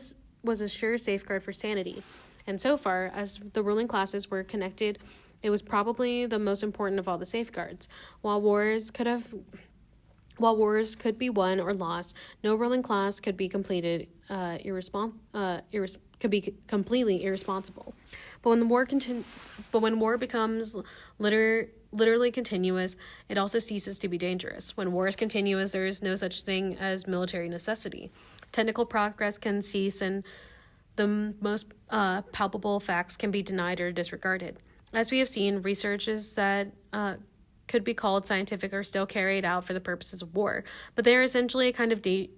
a sure safeguard for sanity, and so far as the ruling classes were connected, it was probably the most important of all the safeguards. While wars could be won or lost, no ruling class could be completely irresponsible. But when war becomes literally continuous, it also ceases to be dangerous. When war is continuous, there is no such thing as military necessity. Technical progress can cease, and the most palpable facts can be denied or disregarded. As we have seen, researches that could be called scientific are still carried out for the purposes of war, but they are essentially kind of daydreaming.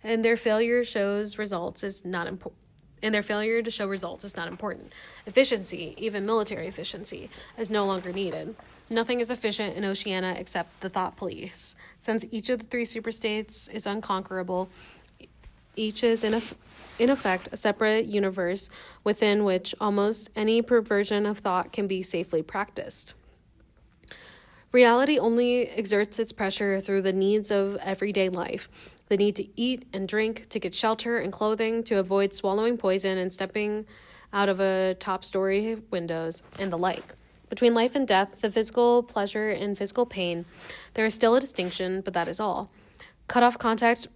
And their failure to show results is not important. Efficiency, even military efficiency, is no longer needed. Nothing is efficient in Oceania except the thought police. Since each of the three superstates is unconquerable, each is in effect a separate universe within which almost any perversion of thought can be safely practiced. Reality only exerts its pressure through the needs of everyday life. The need to eat and drink, to get shelter and clothing, to avoid swallowing poison and stepping out of a top-story windows, and the like. Between life and death, the physical pleasure and physical pain, there is still a distinction, but that is all. Cut off contact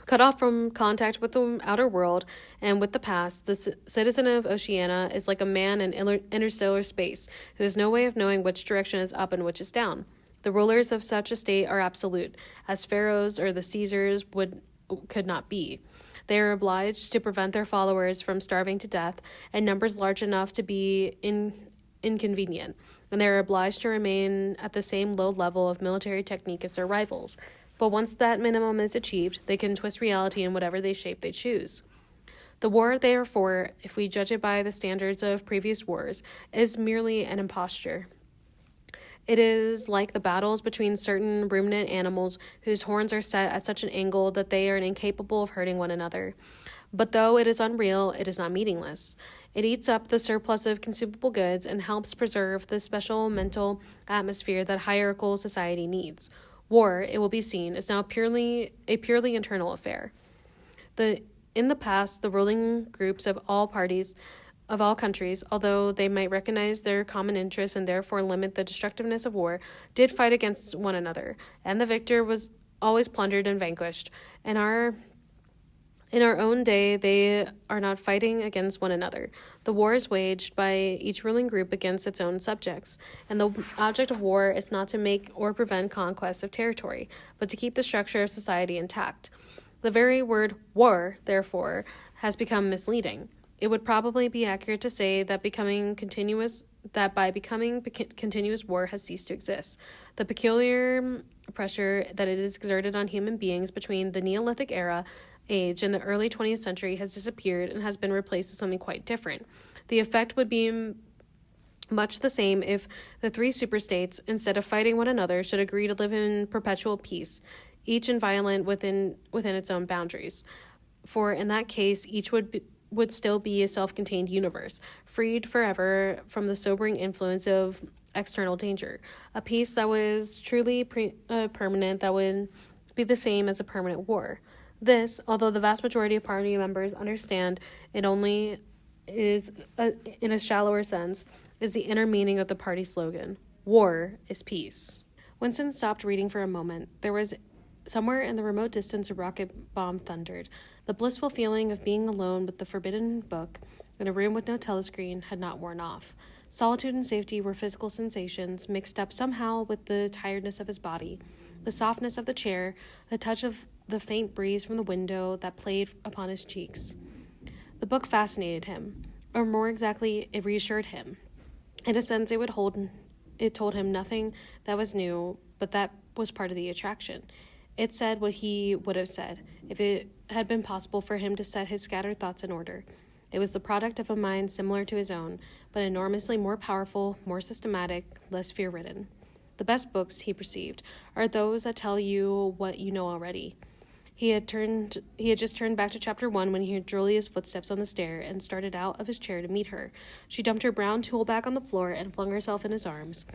Cut off from contact with the outer world and with the past, the citizen of Oceania is like a man in interstellar space who has no way of knowing which direction is up and which is down. The rulers of such a state are absolute, as pharaohs or the Caesars could not be. They are obliged to prevent their followers from starving to death in numbers large enough to be inconvenient, and they are obliged to remain at the same low level of military technique as their rivals. But once that minimum is achieved, they can twist reality in whatever shape they choose. The war, therefore, if we judge it by the standards of previous wars, is merely an imposture. It is like the battles between certain ruminant animals whose horns are set at such an angle that they are incapable of hurting one another. But though it is unreal, it is not meaningless. It eats up the surplus of consumable goods and helps preserve the special mental atmosphere that hierarchical society needs. War, it will be seen, is now a purely internal affair. In the past, the ruling groups of all countries, although they might recognize their common interests and therefore limit the destructiveness of war, did fight against one another, and the victor was always plundered and vanquished. In our own day, they are not fighting against one another. The war is waged by each ruling group against its own subjects, and the object of war is not to make or prevent conquest of territory, but to keep the structure of society intact. The very word war, therefore, has become misleading. It would probably be accurate to say that by becoming continuous war has ceased to exist. The peculiar pressure that it is exerted on human beings between the Neolithic age and the early 20th century has disappeared and has been replaced with something quite different. The effect would be much the same if the three superstates, instead of fighting one another, should agree to live in perpetual peace, each inviolate within its own boundaries. For in that case, each would still be a self-contained universe, freed forever from the sobering influence of external danger. A peace that was truly permanent, that would be the same as a permanent war. This, although the vast majority of party members understand it only is in a shallower sense, is the inner meaning of the party slogan. War is peace. Winston stopped reading for a moment. There was somewhere in the remote distance a rocket bomb thundered. The blissful feeling of being alone with the forbidden book in a room with no telescreen had not worn off. Solitude and safety were physical sensations, mixed up somehow with the tiredness of his body, the softness of the chair, the touch of the faint breeze from the window that played upon his cheeks. The book fascinated him, or more exactly, it reassured him. In a sense, it told him nothing that was new, but that was part of the attraction. It said what he would have said, if it had been possible for him to set his scattered thoughts in order. It was the product of a mind similar to his own, but enormously more powerful, more systematic, less fear-ridden. The best books, he perceived, are those that tell you what you know already. He had just turned back to chapter 1 when he heard Julia's footsteps on the stair and started out of his chair to meet her. She dumped her brown tulle back on the floor and flung herself in his arms.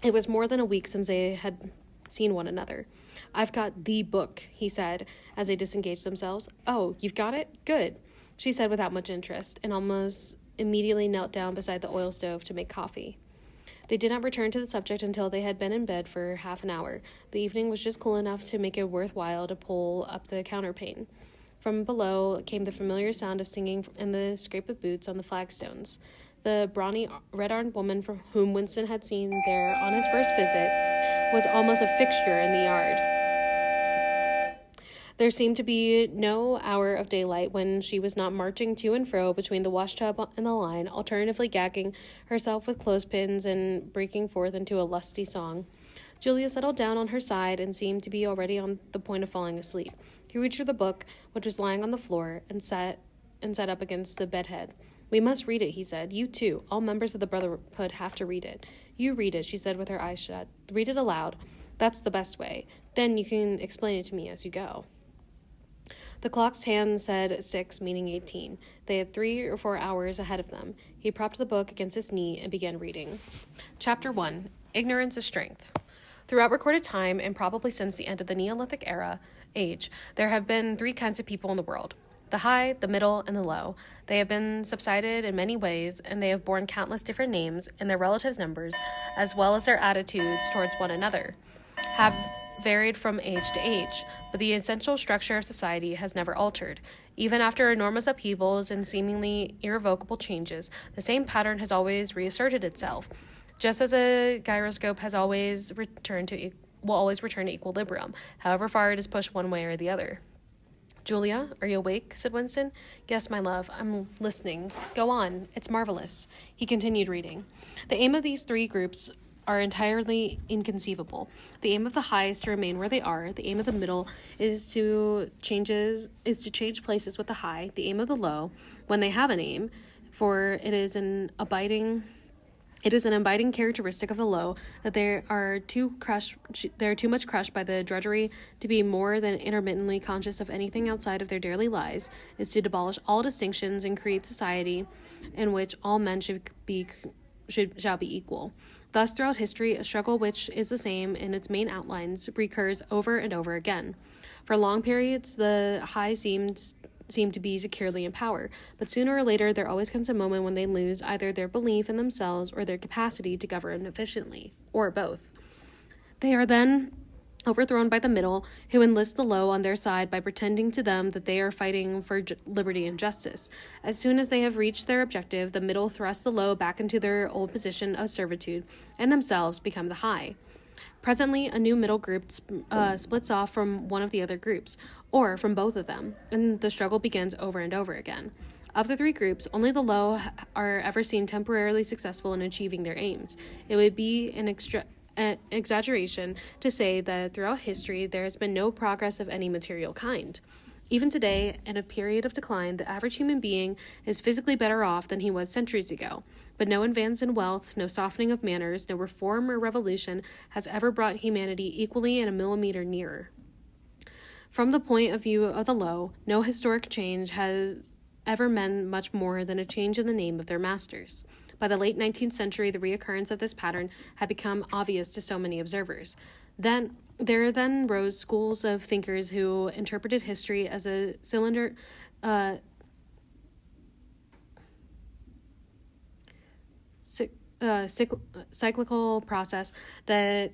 It was more than a week since they had seen one another. "I've got the book," he said, as they disengaged themselves. "Oh, you've got it? Good," she said without much interest, and almost immediately knelt down beside the oil stove to make coffee. They did not return to the subject until they had been in bed for half an hour. The evening was just cool enough to make it worthwhile to pull up the counterpane. From below came the familiar sound of singing and the scrape of boots on the flagstones. The brawny, red-armed woman from whom Winston had seen there on his first visit was almost a fixture in the yard. There seemed to be no hour of daylight when she was not marching to and fro between the washtub and the line, alternatively gagging herself with clothespins and breaking forth into a lusty song. Julia settled down on her side and seemed to be already on the point of falling asleep. He reached for the book, which was lying on the floor, and sat up against the bedhead. "We must read it," he said. "You too. All members of the Brotherhood have to read it." "You read it," she said with her eyes shut. "Read it aloud. That's the best way. Then you can explain it to me as you go." The clock's hand said 6, meaning 18. They had 3 or 4 hours ahead of them. He propped the book against his knee and began reading. Chapter 1. Ignorance is Strength. Throughout recorded time, and probably since the end of the Neolithic age, there have been 3 kinds of people in the world: the high, the middle, and the low. They have been subsided in many ways, and they have borne countless different names in their relatives' numbers, as well as their attitudes towards one another. varied from age to age, but the essential structure of society has never altered. Even after enormous upheavals and seemingly irrevocable changes, the same pattern has always reasserted itself, just as a gyroscope has will always return to equilibrium, however far it is pushed one way or the other. Julia, are you awake? Said Winston. Yes, my love, I'm listening. Go on, it's marvelous. He continued reading. The aim of these three groups are entirely inconceivable. The aim of the high is to remain where they are. The aim of the middle is to change places with the high. The aim of the low, when they have an aim, for it is an abiding characteristic of the low that they are too much crushed by the drudgery to be more than intermittently conscious of anything outside of their daily lives, is to abolish all distinctions and create society in which all men shall be equal. Thus, throughout history, a struggle which is the same in its main outlines recurs over and over again. For long periods, the high seem to be securely in power, but sooner or later there always comes a moment when they lose either their belief in themselves or their capacity to govern efficiently, or both. They are then overthrown by the middle, who enlist the low on their side by pretending to them that they are fighting for liberty and justice. As soon as they have reached their objective, the middle thrusts the low back into their old position of servitude, and themselves become the high. Presently, a new middle group splits off from one of the other groups, or from both of them, and the struggle begins over and over again. Of the three groups, only the low are ever seen temporarily successful in achieving their aims. It would be an exaggeration to say that throughout history there has been no progress of any material kind. Even today, in a period of decline, the average human being is physically better off than he was centuries ago. But no advance in wealth, no softening of manners, no reform or revolution has ever brought humanity equally and a millimeter nearer. From the point of view of the low, no historic change has ever meant much more than a change in the name of their masters. By the late 19th century, the reoccurrence of this pattern had become obvious to so many observers. There rose schools of thinkers who interpreted history as a cyclical process that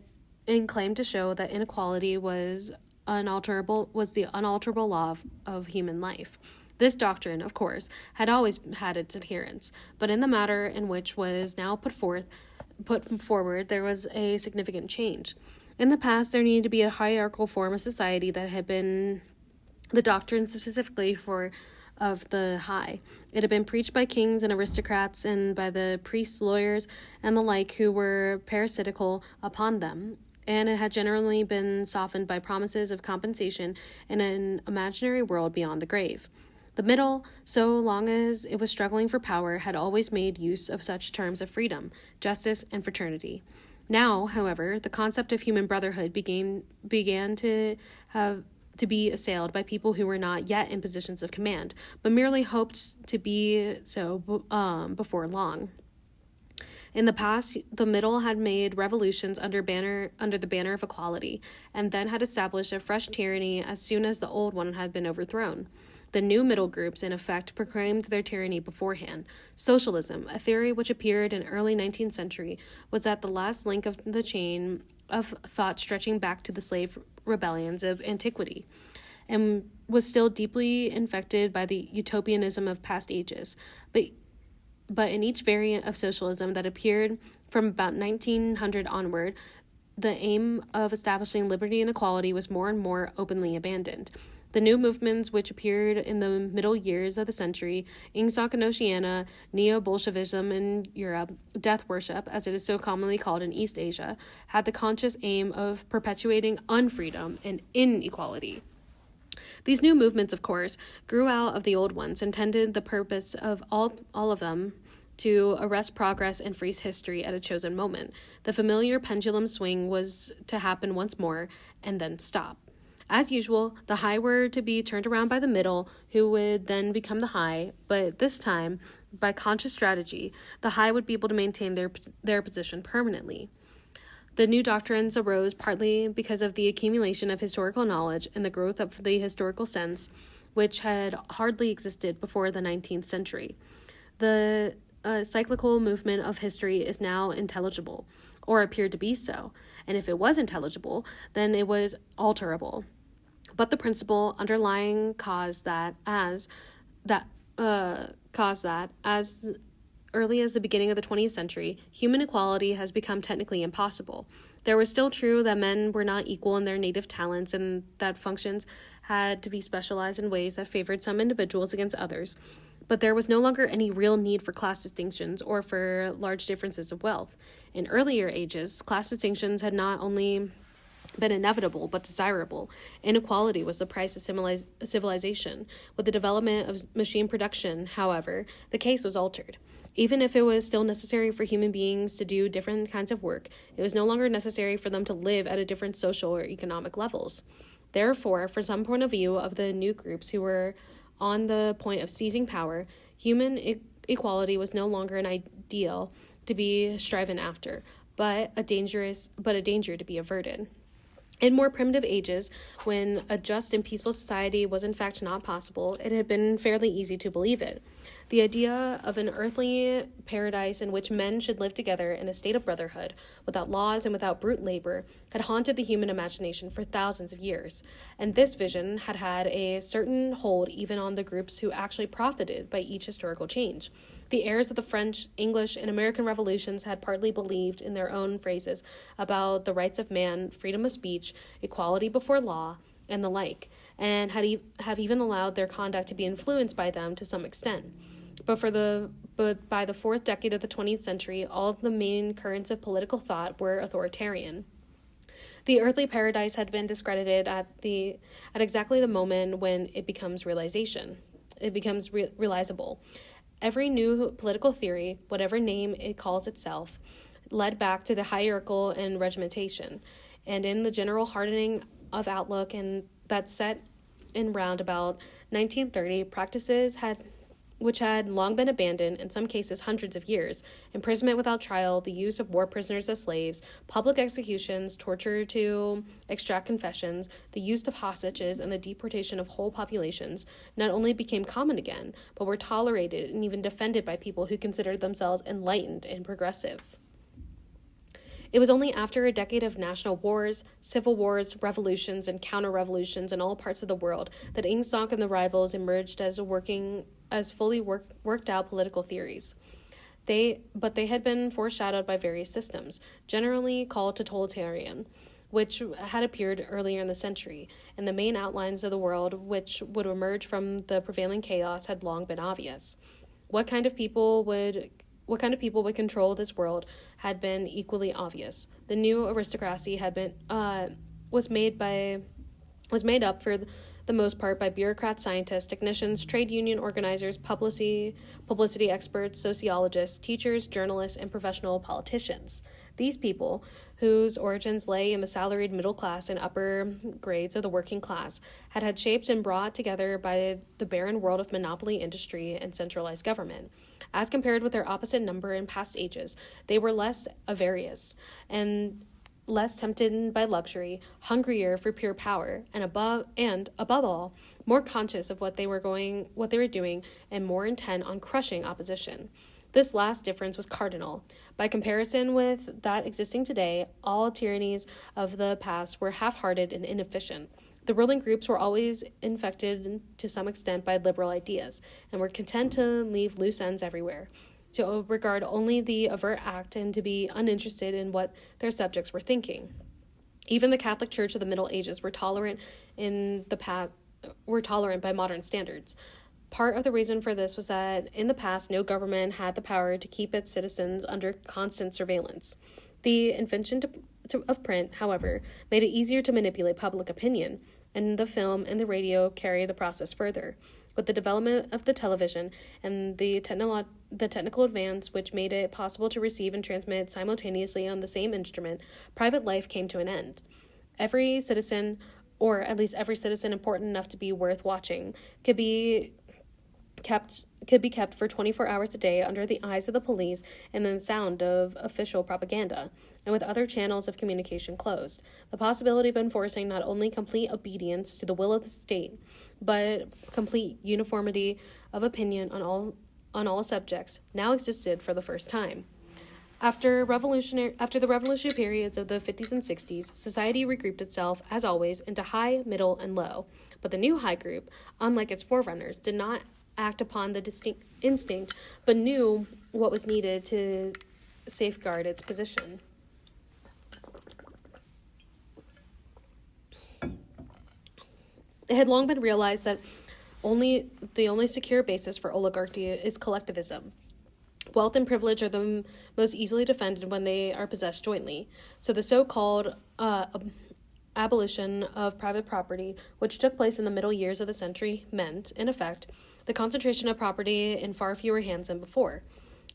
claimed to show that inequality was the unalterable law of human life. This doctrine, of course, had always had its adherents, but in the matter in which was now put forward, there was a significant change. In the past, there needed to be a hierarchical form of society that had been the doctrine specifically of the high. It had been preached by kings and aristocrats and by the priests, lawyers, and the like who were parasitical upon them, and it had generally been softened by promises of compensation in an imaginary world beyond the grave. The middle, so long as it was struggling for power, had always made use of such terms of freedom, justice, and fraternity. Now, however, the concept of human brotherhood began to be assailed by people who were not yet in positions of command, but merely hoped to be so before long. In the past, the middle had made revolutions under the banner of equality, and then had established a fresh tyranny as soon as the old one had been overthrown. The new middle groups, in effect, proclaimed their tyranny beforehand. Socialism, a theory which appeared in early 19th century, was at the last link of the chain of thought stretching back to the slave rebellions of antiquity, and was still deeply infected by the utopianism of past ages. But in each variant of socialism that appeared from about 1900 onward, the aim of establishing liberty and equality was more and more openly abandoned. The new movements which appeared in the middle years of the century, Ingsoc in Oceania, Neo-Bolshevism in Europe, death worship, as it is so commonly called in East Asia, had the conscious aim of perpetuating unfreedom and inequality. These new movements, of course, grew out of the old ones, intended the purpose of all of them to arrest progress and freeze history at a chosen moment. The familiar pendulum swing was to happen once more and then stop. As usual, the high were to be turned around by the middle, who would then become the high, but this time, by conscious strategy, the high would be able to maintain their position permanently. The new doctrines arose partly because of the accumulation of historical knowledge and the growth of the historical sense, which had hardly existed before the 19th century. The cyclical movement of history is now intelligible, or appeared to be so, and if it was intelligible, then it was alterable. But the principle underlying caused that as early as the beginning of the 20th century, human equality has become technically impossible. There was still true that men were not equal in their native talents and that functions had to be specialized in ways that favored some individuals against others. But there was no longer any real need for class distinctions or for large differences of wealth. In earlier ages, class distinctions had not only been inevitable but desirable. Inequality was the price of civilization. With the development of machine production, however, the case was altered. Even if it was still necessary for human beings to do different kinds of work, it was no longer necessary for them to live at a different social or economic levels. Therefore, from some point of view of the new groups who were on the point of seizing power, human equality was no longer an ideal to be striven after, but a danger to be averted. In more primitive ages, when a just and peaceful society was in fact not possible, it had been fairly easy to believe it. The idea of an earthly paradise in which men should live together in a state of brotherhood, without laws and without brute labor, had haunted the human imagination for thousands of years, and this vision had had a certain hold even on the groups who actually profited by each historical change. The heirs of the French, English, and American revolutions had partly believed in their own phrases about the rights of man, freedom of speech, equality before law, and the like, and have even allowed their conduct to be influenced by them to some extent. But by the fourth decade of the 20th century, all the main currents of political thought were authoritarian. The earthly paradise had been discredited at exactly the moment when it becomes realizable. Every new political theory, whatever name it calls itself, led back to the hierarchical and regimentation, and in the general hardening of outlook and that set in round about 1930, practices which had long been abandoned, in some cases hundreds of years, imprisonment without trial, the use of war prisoners as slaves, public executions, torture to extract confessions, the use of hostages, and the deportation of whole populations, not only became common again, but were tolerated and even defended by people who considered themselves enlightened and progressive. It was only after a decade of national wars, civil wars, revolutions, and counter-revolutions in all parts of the world that Ingsoc and the rivals emerged as fully worked out political theories. But they had been foreshadowed by various systems, generally called totalitarian, which had appeared earlier in the century, and the main outlines of the world which would emerge from the prevailing chaos had long been obvious. What kind of people would control this world had been equally obvious. The new aristocracy was made up for the most part by bureaucrats, scientists, technicians, trade union organizers, publicity experts, sociologists, teachers, journalists, and professional politicians. These people, whose origins lay in the salaried middle class and upper grades of the working class, had shaped and brought together by the barren world of monopoly industry and centralized government. As compared with their opposite number in past ages, they were less avaricious and less tempted by luxury, hungrier for pure power, and above all, more conscious of what they were doing, and more intent on crushing opposition. This last difference was cardinal. By comparison with that existing today, all tyrannies of the past were half-hearted and inefficient. The ruling groups were always infected to some extent by liberal ideas, and were content to leave loose ends everywhere, to regard only the overt act and to be uninterested in what their subjects were thinking. Even the Catholic Church of the Middle Ages were tolerant by modern standards. Part of the reason for this was that in the past, no government had the power to keep its citizens under constant surveillance. The invention of print, however, made it easier to manipulate public opinion, and the film and the radio carried the process further. With the development of the television and the technical advance which made it possible to receive and transmit simultaneously on the same instrument, private life came to an end. Every citizen, or at least every citizen important enough to be worth watching, could be kept for 24 hours a day under the eyes of the police and the sound of official propaganda, and with other channels of communication closed. The possibility of enforcing not only complete obedience to the will of the state, but complete uniformity of opinion on on all subjects now existed for the first time. After the revolutionary periods of the 50s and 60s, society regrouped itself, as always, into high, middle, and low. But the new high group, unlike its forerunners, did not act upon the distinct instinct, but knew what was needed to safeguard its position. It had long been realized that the only secure basis for oligarchy is collectivism. Wealth and privilege are the most easily defended when they are possessed jointly. So the so-called abolition of private property, which took place in the middle years of the century, meant, in effect, the concentration of property in far fewer hands than before.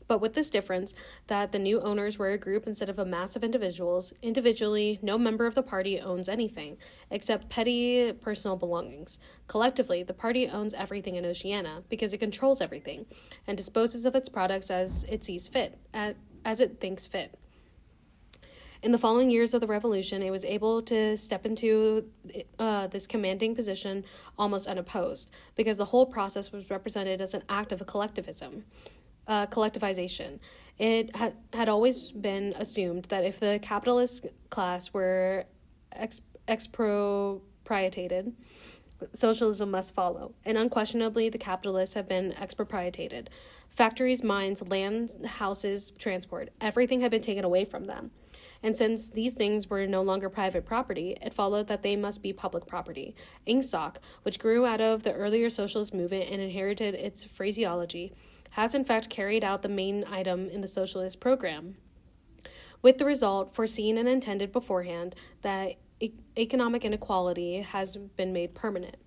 But with this difference, that the new owners were a group instead of a mass of individuals. Individually, no member of the party owns anything, except petty personal belongings. Collectively, the party owns everything in Oceania, because it controls everything, and disposes of its products as it sees fit, as it thinks fit. In the following years of the revolution, it was able to step into this commanding position almost unopposed, because the whole process was represented as an act of collectivization. It had always been assumed that if the capitalist class were expropriated, socialism must follow, and unquestionably the capitalists have been expropriated. Factories, mines, lands, houses, transport, everything had been taken away from them. And since these things were no longer private property, it followed that they must be public property. Ingsoc, which grew out of the earlier socialist movement and inherited its phraseology, has in fact carried out the main item in the socialist program, with the result, foreseen and intended beforehand, that economic inequality has been made permanent.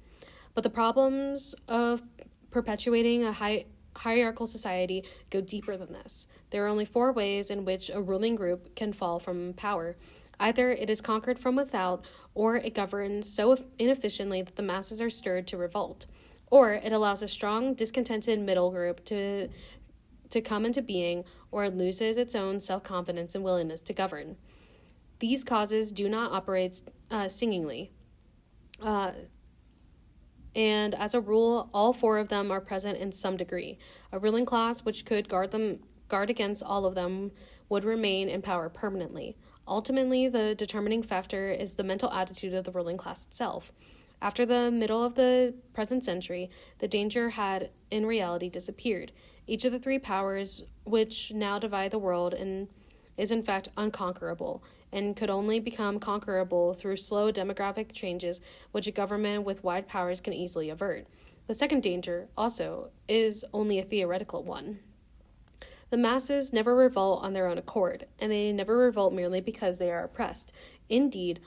But the problems of perpetuating a hierarchical society go deeper than this. There are only 4 ways in which a ruling group can fall from power. Either it is conquered from without, or it governs so inefficiently that the masses are stirred to revolt. Or it allows a strong, discontented middle group to come into being, or it loses its own self-confidence and willingness to govern. These causes do not operate singly. And as a rule, all 4 of them are present in some degree. A ruling class which could guard against all of them would remain in power permanently. Ultimately, the determining factor is the mental attitude of the ruling class itself. After the middle of the present century, the danger had, in reality, disappeared. Each of the 3 powers which now divide the world is in fact unconquerable, and could only become conquerable through slow demographic changes which a government with wide powers can easily avert. The second danger, also, is only a theoretical one. The masses never revolt on their own accord, and they never revolt merely because they are oppressed. Indeed,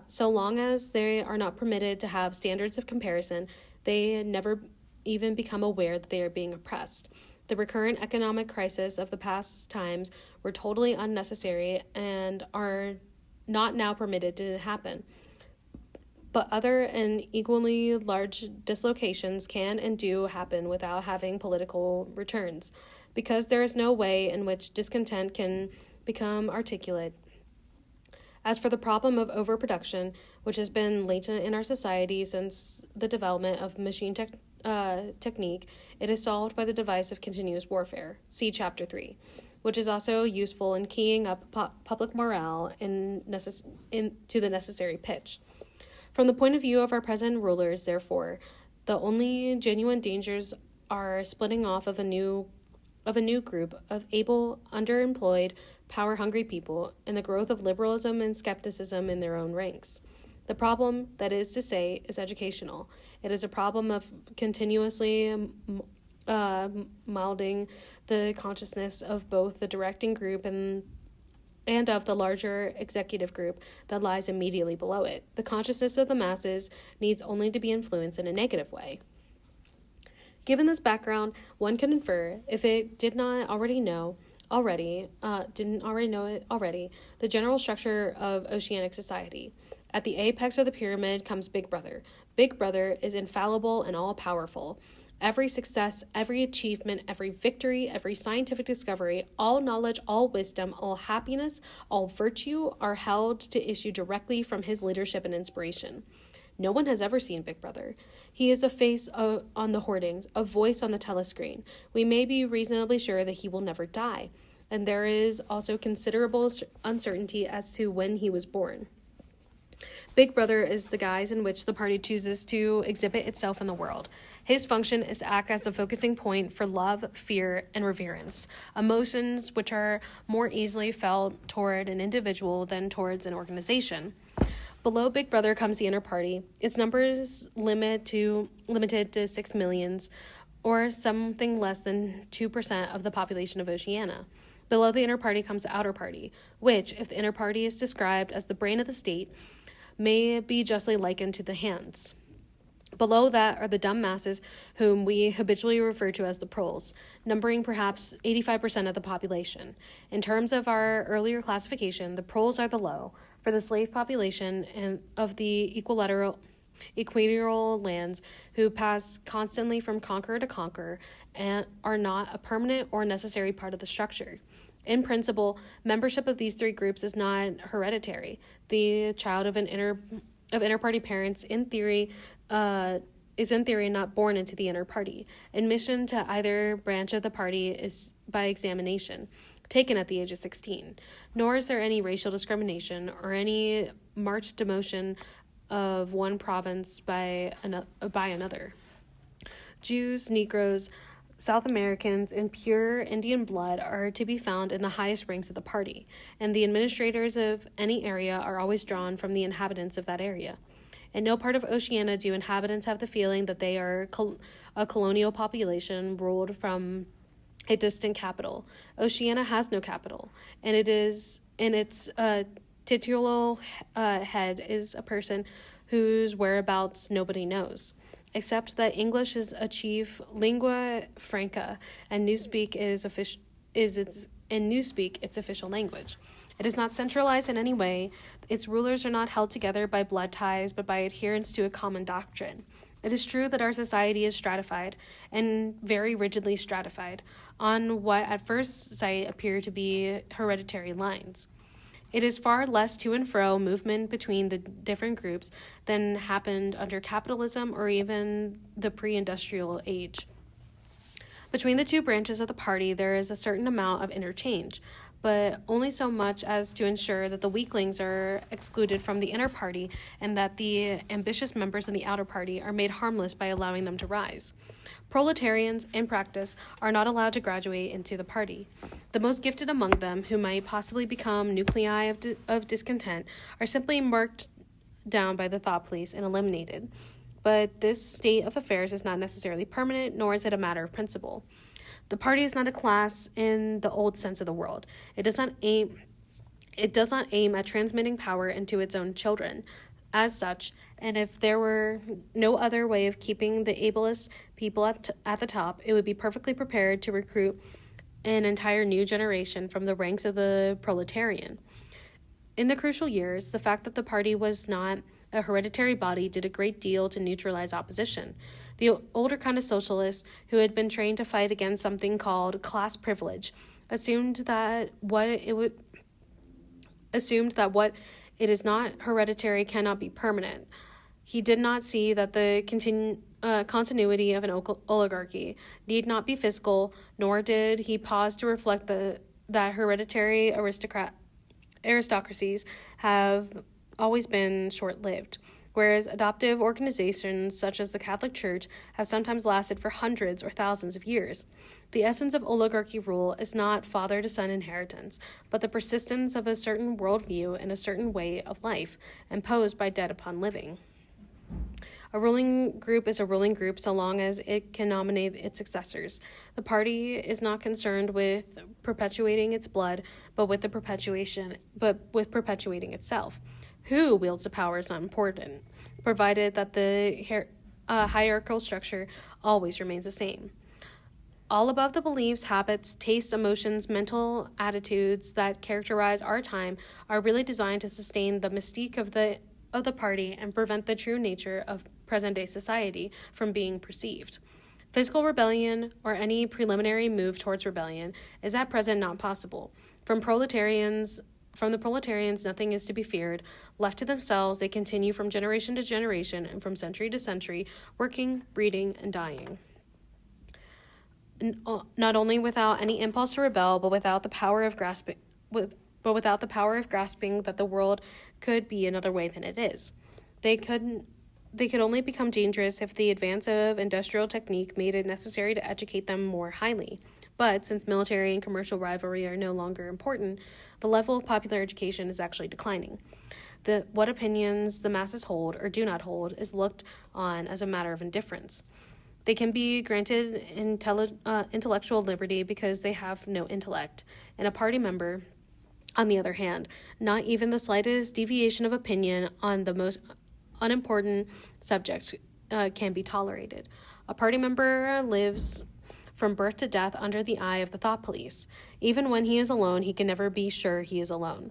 so long as they are not permitted to have standards of comparison, they never even become aware that they are being oppressed. The recurrent economic crisis of the past times were totally unnecessary and are not now permitted to happen. But other and equally large dislocations can and do happen without having political returns, because there is no way in which discontent can become articulate. As for the problem of overproduction, which has been latent in our society since the development of machine technique, it is solved by the device of continuous warfare. See Chapter 3, which is also useful in keying up public morale to the necessary pitch. From the point of view of our present rulers, therefore, the only genuine dangers are splitting off of a new group of able, underemployed, power-hungry people, and the growth of liberalism and skepticism in their own ranks. The problem, that is to say, is educational. It is a problem of continuously molding the consciousness of both the directing group and of the larger executive group that lies immediately below it. The consciousness of the masses needs only to be influenced in a negative way. Given this background, one can infer, if it didn't already know it already, the general structure of oceanic society. At the apex of the pyramid comes Big Brother. Big Brother is infallible and all-powerful. Every success, every achievement, every victory, every scientific discovery, all knowledge, all wisdom, all happiness, all virtue are held to issue directly from his leadership and inspiration. No one has ever seen Big Brother. He is a face on the hoardings, a voice on the telescreen. We may be reasonably sure that he will never die, and there is also considerable uncertainty as to when he was born. Big Brother is the guise in which the party chooses to exhibit itself in the world. His function is to act as a focusing point for love, fear, and reverence, emotions which are more easily felt toward an individual than towards an organization. Below Big Brother comes the inner party. Its numbers limited to 6 million, or something less than 2% of the population of Oceania. Below the inner party comes the outer party, which, if the inner party is described as the brain of the state, may be justly likened to the hands. Below that are the dumb masses, whom we habitually refer to as the proles, numbering perhaps 85% of the population. In terms of our earlier classification, the proles are the low, for the slave population and of the equatorial lands, who pass constantly from conqueror to conqueror and are not a permanent or necessary part of the structure. In principle, membership of these three groups is not hereditary. The child of inner party parents, is in theory not born into the inner party. Admission to either branch of the party is by examination, taken at the age of 16. Nor is there any racial discrimination or any marked demotion of one province by another. Jews, Negroes, South Americans, and pure Indian blood are to be found in the highest ranks of the party, and the administrators of any area are always drawn from the inhabitants of that area. In no part of Oceania do inhabitants have the feeling that they are a colonial population ruled from a distant capital. Oceania has no capital, and its titular head is a person whose whereabouts nobody knows, except that English is a chief lingua franca, and Newspeak its official language. It is not centralized in any way. Its rulers are not held together by blood ties, but by adherence to a common doctrine. It is true that our society is stratified, and very rigidly stratified, on what at first sight appear to be hereditary lines. It is far less to and fro movement between the different groups than happened under capitalism or even the pre-industrial age. Between the two branches of the party, there is a certain amount of interchange, but only so much as to ensure that the weaklings are excluded from the inner party and that the ambitious members in the outer party are made harmless by allowing them to rise. Proletarians, in practice, are not allowed to graduate into the party. The most gifted among them, who might possibly become nuclei of discontent, are simply marked down by the thought police and eliminated. But this state of affairs is not necessarily permanent, nor is it a matter of principle. The party is not a class in the old sense of the word. It does not aim at transmitting power into its own children. As such, and if there were no other way of keeping the ablest people at the top, it would be perfectly prepared to recruit an entire new generation from the ranks of the proletarian. In the crucial years, the fact that the party was not a hereditary body did a great deal to neutralize opposition. The older kind of socialists, who had been trained to fight against something called class privilege, assumed that what it is not hereditary cannot be permanent. He did not see that the continuity of an oligarchy need not be fiscal, nor did he pause to reflect that hereditary aristocracies have always been short-lived, whereas adoptive organizations such as the Catholic Church have sometimes lasted for hundreds or thousands of years. The essence of oligarchy rule is not father-to-son inheritance, but the persistence of a certain worldview and a certain way of life, imposed by debt upon living. A ruling group is a ruling group so long as it can nominate its successors. The party is not concerned with perpetuating its blood, but with perpetuating itself. Who wields the power is not important, provided that the hierarchical structure always remains the same. All above the beliefs, habits, tastes, emotions, mental attitudes that characterize our time are really designed to sustain the mystique of the party and prevent the true nature of present-day society from being perceived. Physical rebellion, or any preliminary move towards rebellion, is at present not possible. For proletarians From the proletarians, nothing is to be feared. Left to themselves, they continue from generation to generation and from century to century, working, breeding, and dying. Not only without any impulse to rebel, but without the power of grasping that the world could be another way than it is. They could only become dangerous if the advance of industrial technique made it necessary to educate them more highly. But since military and commercial rivalry are no longer important, the level of popular education is actually declining. What opinions the masses hold or do not hold is looked on as a matter of indifference. They can be granted intellectual liberty because they have no intellect, and a party member, on the other hand, not even the slightest deviation of opinion on the most unimportant subject can be tolerated. A party member lives from birth to death under the eye of the thought police. Even when he is alone, he can never be sure he is alone.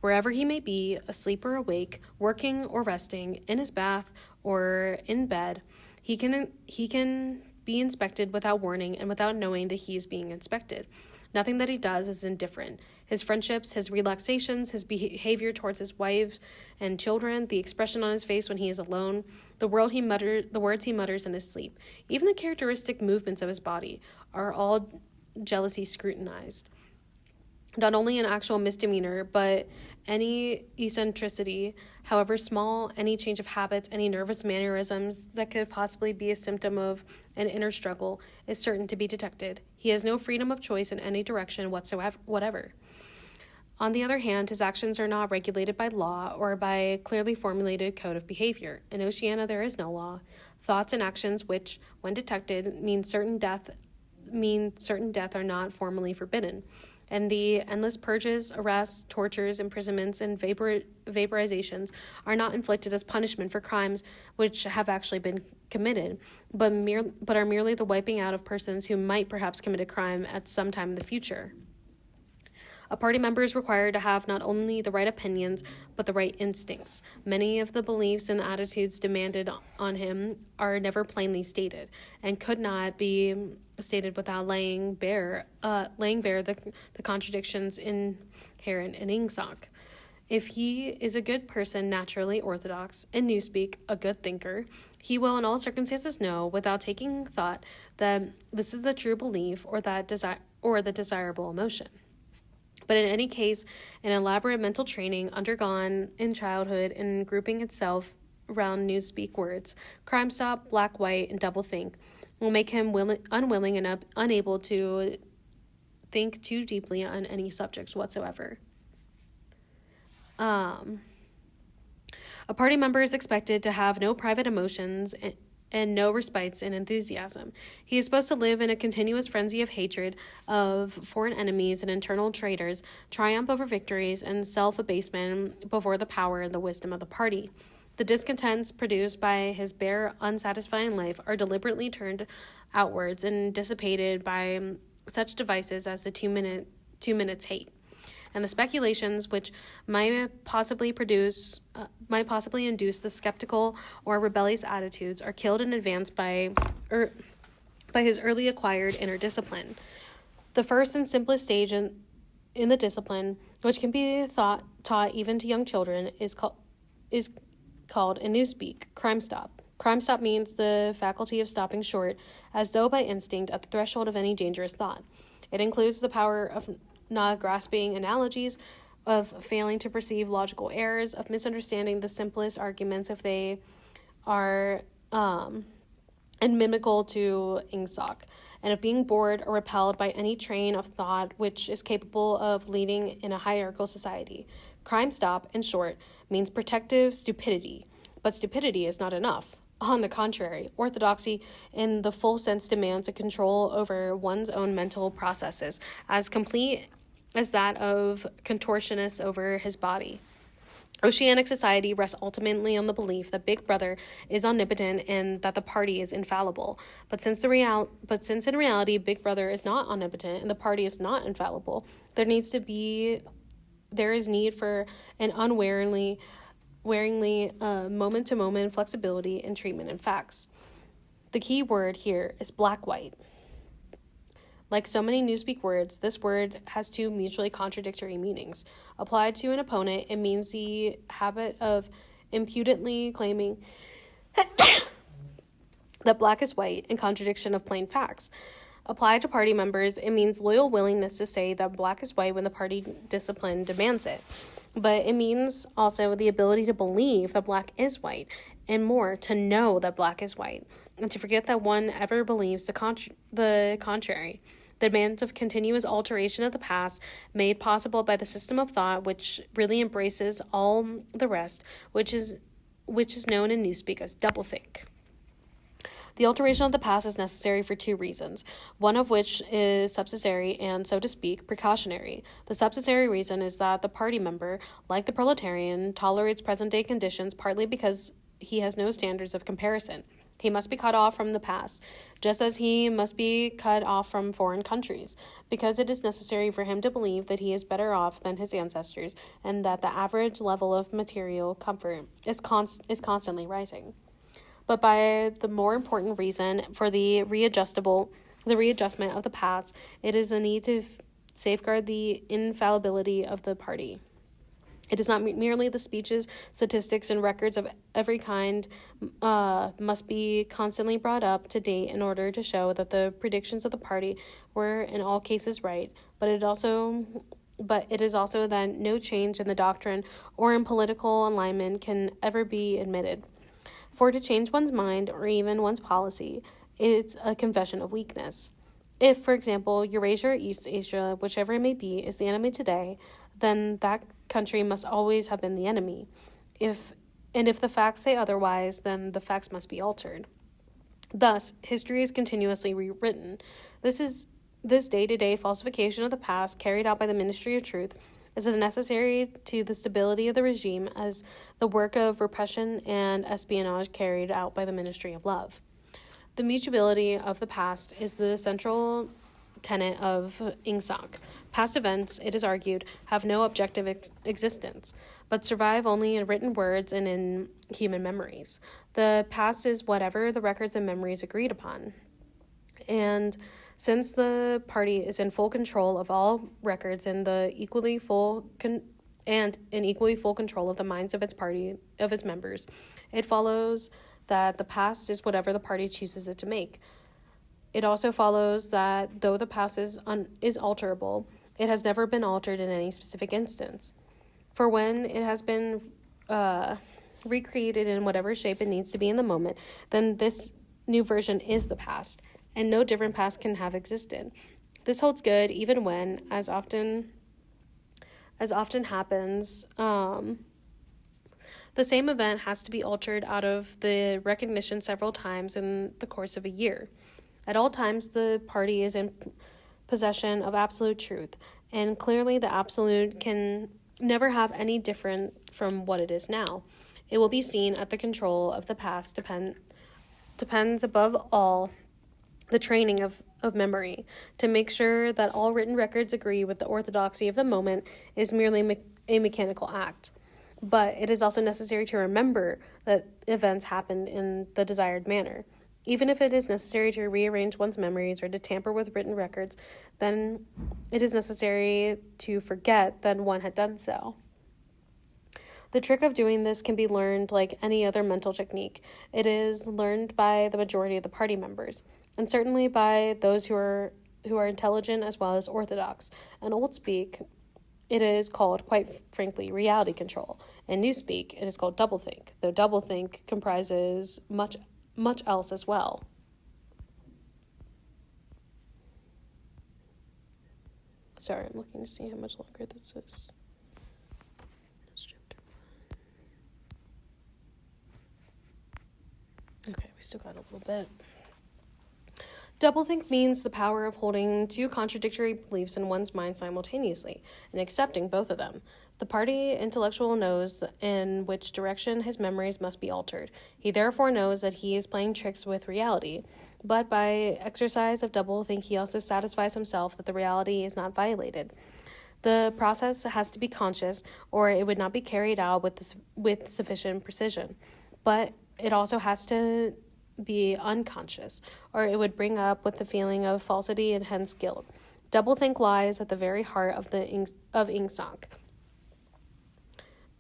Wherever he may be, asleep or awake, working or resting, in his bath or in bed, he can be inspected without warning and without knowing that he is being inspected. Nothing that he does is indifferent. His friendships, his relaxations, his behavior towards his wife and children, the expression on his face when he is alone, the words he mutters in his sleep, even the characteristic movements of his body are all jealously scrutinized. Not only an actual misdemeanor, but any eccentricity, however small, any change of habits, any nervous mannerisms that could possibly be a symptom of an inner struggle is certain to be detected. He has no freedom of choice in any direction whatever. On the other hand, his actions are not regulated by law or by a clearly formulated code of behavior. In Oceania, there is no law. Thoughts and actions which, when detected, mean certain death are not formally forbidden. And the endless purges, arrests, tortures, imprisonments, and vaporizations are not inflicted as punishment for crimes which have actually been committed, but are merely the wiping out of persons who might perhaps commit a crime at some time in the future. A party member is required to have not only the right opinions, but the right instincts. Many of the beliefs and attitudes demanded on him are never plainly stated, and could not be stated without laying bare the contradictions inherent in Ingsoc. If he is a good person, naturally orthodox, in Newspeak, a good thinker, he will in all circumstances know, without taking thought, that this is the true belief or the desirable emotion. But in any case, an elaborate mental training undergone in childhood and grouping itself around Newspeak words, crime stop, black, white, and double think, will make him unwilling and unable to think too deeply on any subject whatsoever. A party member is expected to have no private emotions and no respites in enthusiasm. He is supposed to live in a continuous frenzy of hatred of foreign enemies and internal traitors, triumph over victories, and self-abasement before the power and the wisdom of the party. The discontents produced by his bare, unsatisfying life are deliberately turned outwards and dissipated by such devices as the 2 minutes hate. And the speculations which might possibly induce the skeptical or rebellious attitudes are killed in advance by his early acquired inner discipline. The first and simplest stage in the discipline, which can be taught even to young children, is called in Newspeak, crime stop. Crime stop means the faculty of stopping short, as though by instinct, at the threshold of any dangerous thought. It includes the power of not grasping analogies, of failing to perceive logical errors, of misunderstanding the simplest arguments if they are inimical to Ingsoc, and of being bored or repelled by any train of thought which is capable of leading in a hierarchical society. Crime stop, in short, means protective stupidity, but stupidity is not enough. On the contrary, orthodoxy in the full sense demands a control over one's own mental processes, as complete as that of contortionist over his body. Oceanic society rests ultimately on the belief that Big Brother is omnipotent and that the party is infallible. But since in reality Big Brother is not omnipotent and the party is not infallible, there is need for an unwearingly moment-to-moment flexibility in treatment and facts. The key word here is black-white. Like so many Newspeak words, this word has two mutually contradictory meanings. Applied to an opponent, it means the habit of impudently claiming that black is white in contradiction of plain facts. Applied to party members, it means loyal willingness to say that black is white when the party discipline demands it. But it means also the ability to believe that black is white, and more, to know that black is white, and to forget that one ever believes the contrary. The demands of continuous alteration of the past, made possible by the system of thought which really embraces all the rest, which is known in Newspeak as doublethink. The alteration of the past is necessary for two reasons, one of which is subsidiary and, so to speak, precautionary. The subsidiary reason is that the party member, like the proletarian, tolerates present-day conditions partly because he has no standards of comparison. He must be cut off from the past, just as he must be cut off from foreign countries, because it is necessary for him to believe that he is better off than his ancestors, and that the average level of material comfort is constantly rising. But by the more important reason for the readjustment of the past, it is a need to safeguard the infallibility of the party. It is not merely the speeches, statistics, and records of every kind must be constantly brought up to date in order to show that the predictions of the party were in all cases right, but it is also that no change in the doctrine or in political alignment can ever be admitted. For to change one's mind, or even one's policy, it's a confession of weakness. If, for example, Eurasia or East Asia, whichever it may be, is the enemy today, then that country must always have been the enemy. If the facts say otherwise, then the facts must be altered. Thus, history is continuously rewritten. This day-to-day falsification of the past, carried out by the Ministry of Truth, is as necessary to the stability of the regime as the work of repression and espionage carried out by the Ministry of Love. The mutability of the past is the central tenet of Ingsoc. Past events, it is argued, have no objective existence, but survive only in written words and in human memories. The past is whatever the records and memories agreed upon. And since the party is in full control of all records and equally full control of the minds of its members, it follows that the past is whatever the party chooses it to make. It also follows that though the past is alterable, it has never been altered in any specific instance. For when it has been recreated in whatever shape it needs to be in the moment, then this new version is the past, and no different past can have existed. This holds good even when, as often happens, the same event has to be altered out of the recognition several times in the course of a year. At all times, the party is in possession of absolute truth, and clearly the absolute can never have any different from what it is now. It will be seen that the control of the past depends above all the training of memory. To make sure that all written records agree with the orthodoxy of the moment is merely a mechanical act. But it is also necessary to remember that events happened in the desired manner. Even if it is necessary to rearrange one's memories or to tamper with written records, then it is necessary to forget that one had done so. The trick of doing this can be learned like any other mental technique. It is learned by the majority of the party members, and certainly by those who are intelligent as well as orthodox. In old speak, it is called, quite frankly, reality control. In new speak, it is called doublethink, though doublethink comprises much else as well. Sorry, I'm looking to see how much longer this is. Okay, we still got a little bit. Doublethink means the power of holding two contradictory beliefs in one's mind simultaneously and accepting both of them. The party intellectual knows in which direction his memories must be altered. He therefore knows that he is playing tricks with reality, but by exercise of doublethink he also satisfies himself that the reality is not violated. The process has to be conscious, or it would not be carried out with sufficient precision. But it also has to be unconscious, or it would bring up with the feeling of falsity and hence guilt. Doublethink lies at the very heart of Ingsank.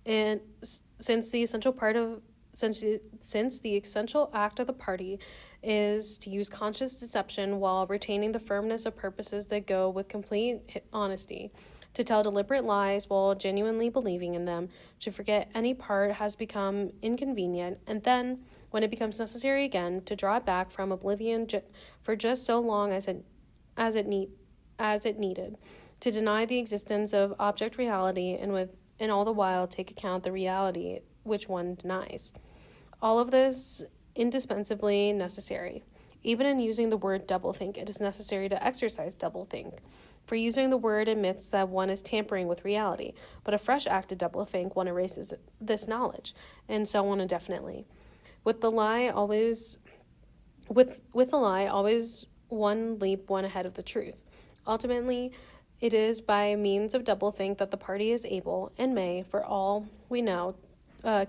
And since the essential act of the party is to use conscious deception while retaining the firmness of purposes that go with complete honesty, to tell deliberate lies while genuinely believing in them, to forget any part has become inconvenient, and then, when it becomes necessary again, to draw it back from oblivion for just so long as it needed, to deny the existence of object reality, and all the while take account the reality which one denies. All of this indispensably necessary. Even in using the word doublethink, it is necessary to exercise doublethink. For using the word admits that one is tampering with reality, but a fresh act of doublethink one erases this knowledge, and so on indefinitely. With the lie always one leap one ahead of the truth. Ultimately, it is by means of doublethink that the party is able, and may, for all we know,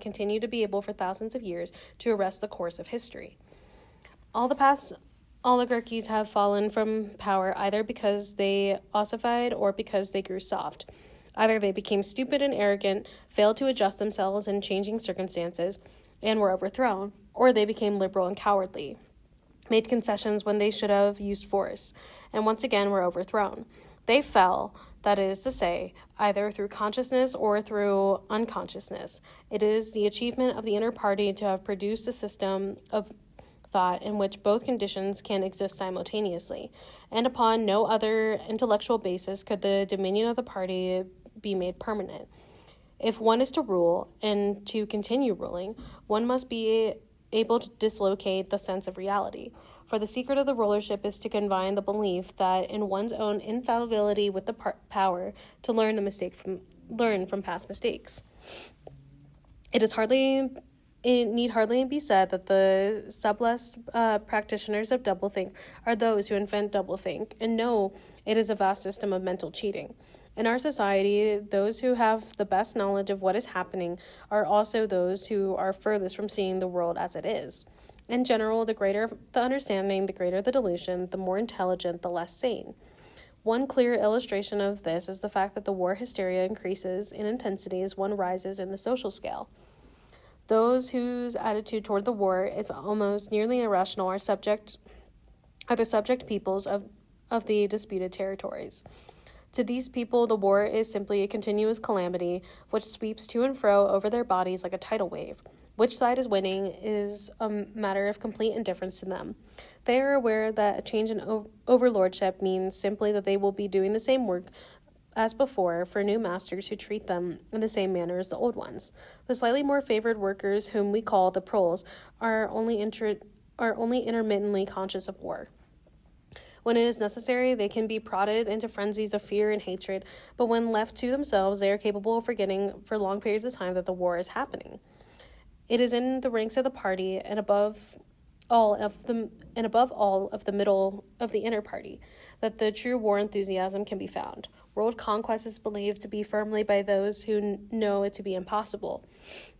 continue to be able for thousands of years to arrest the course of history. All the past oligarchies have fallen from power either because they ossified or because they grew soft. Either they became stupid and arrogant, failed to adjust themselves in changing circumstances, and were overthrown, or they became liberal and cowardly, made concessions when they should have used force, and once again were overthrown. They fell, that is to say, either through consciousness or through unconsciousness. It is the achievement of the inner party to have produced a system of thought in which both conditions can exist simultaneously, and upon no other intellectual basis could the dominion of the party be made permanent. If one is to rule, and to continue ruling, one must be able to dislocate the sense of reality, for the secret of the rulership is to combine the belief that in one's own infallibility with the power to learn from past mistakes. It need hardly be said that the sublest practitioners of doublethink are those who invent doublethink and know it is a vast system of mental cheating. In our society, those who have the best knowledge of what is happening are also those who are furthest from seeing the world as it is. In general, the greater the understanding, the greater the delusion, the more intelligent, the less sane. One clear illustration of this is the fact that the war hysteria increases in intensity as one rises in the social scale. Those whose attitude toward the war is almost nearly irrational are the subject peoples of the disputed territories. To these people, the war is simply a continuous calamity which sweeps to and fro over their bodies like a tidal wave. Which side is winning is a matter of complete indifference to them. They are aware that a change in overlordship means simply that they will be doing the same work as before for new masters who treat them in the same manner as the old ones. The slightly more favored workers, whom we call the proles, are only intermittently conscious of war. When it is necessary, they can be prodded into frenzies of fear and hatred, but when left to themselves, they are capable of forgetting for long periods of time that the war is happening. It is in the ranks of the party, and above all of the middle of the inner party, that the true war enthusiasm can be found. World conquest is believed to be firmly by those who know it to be impossible.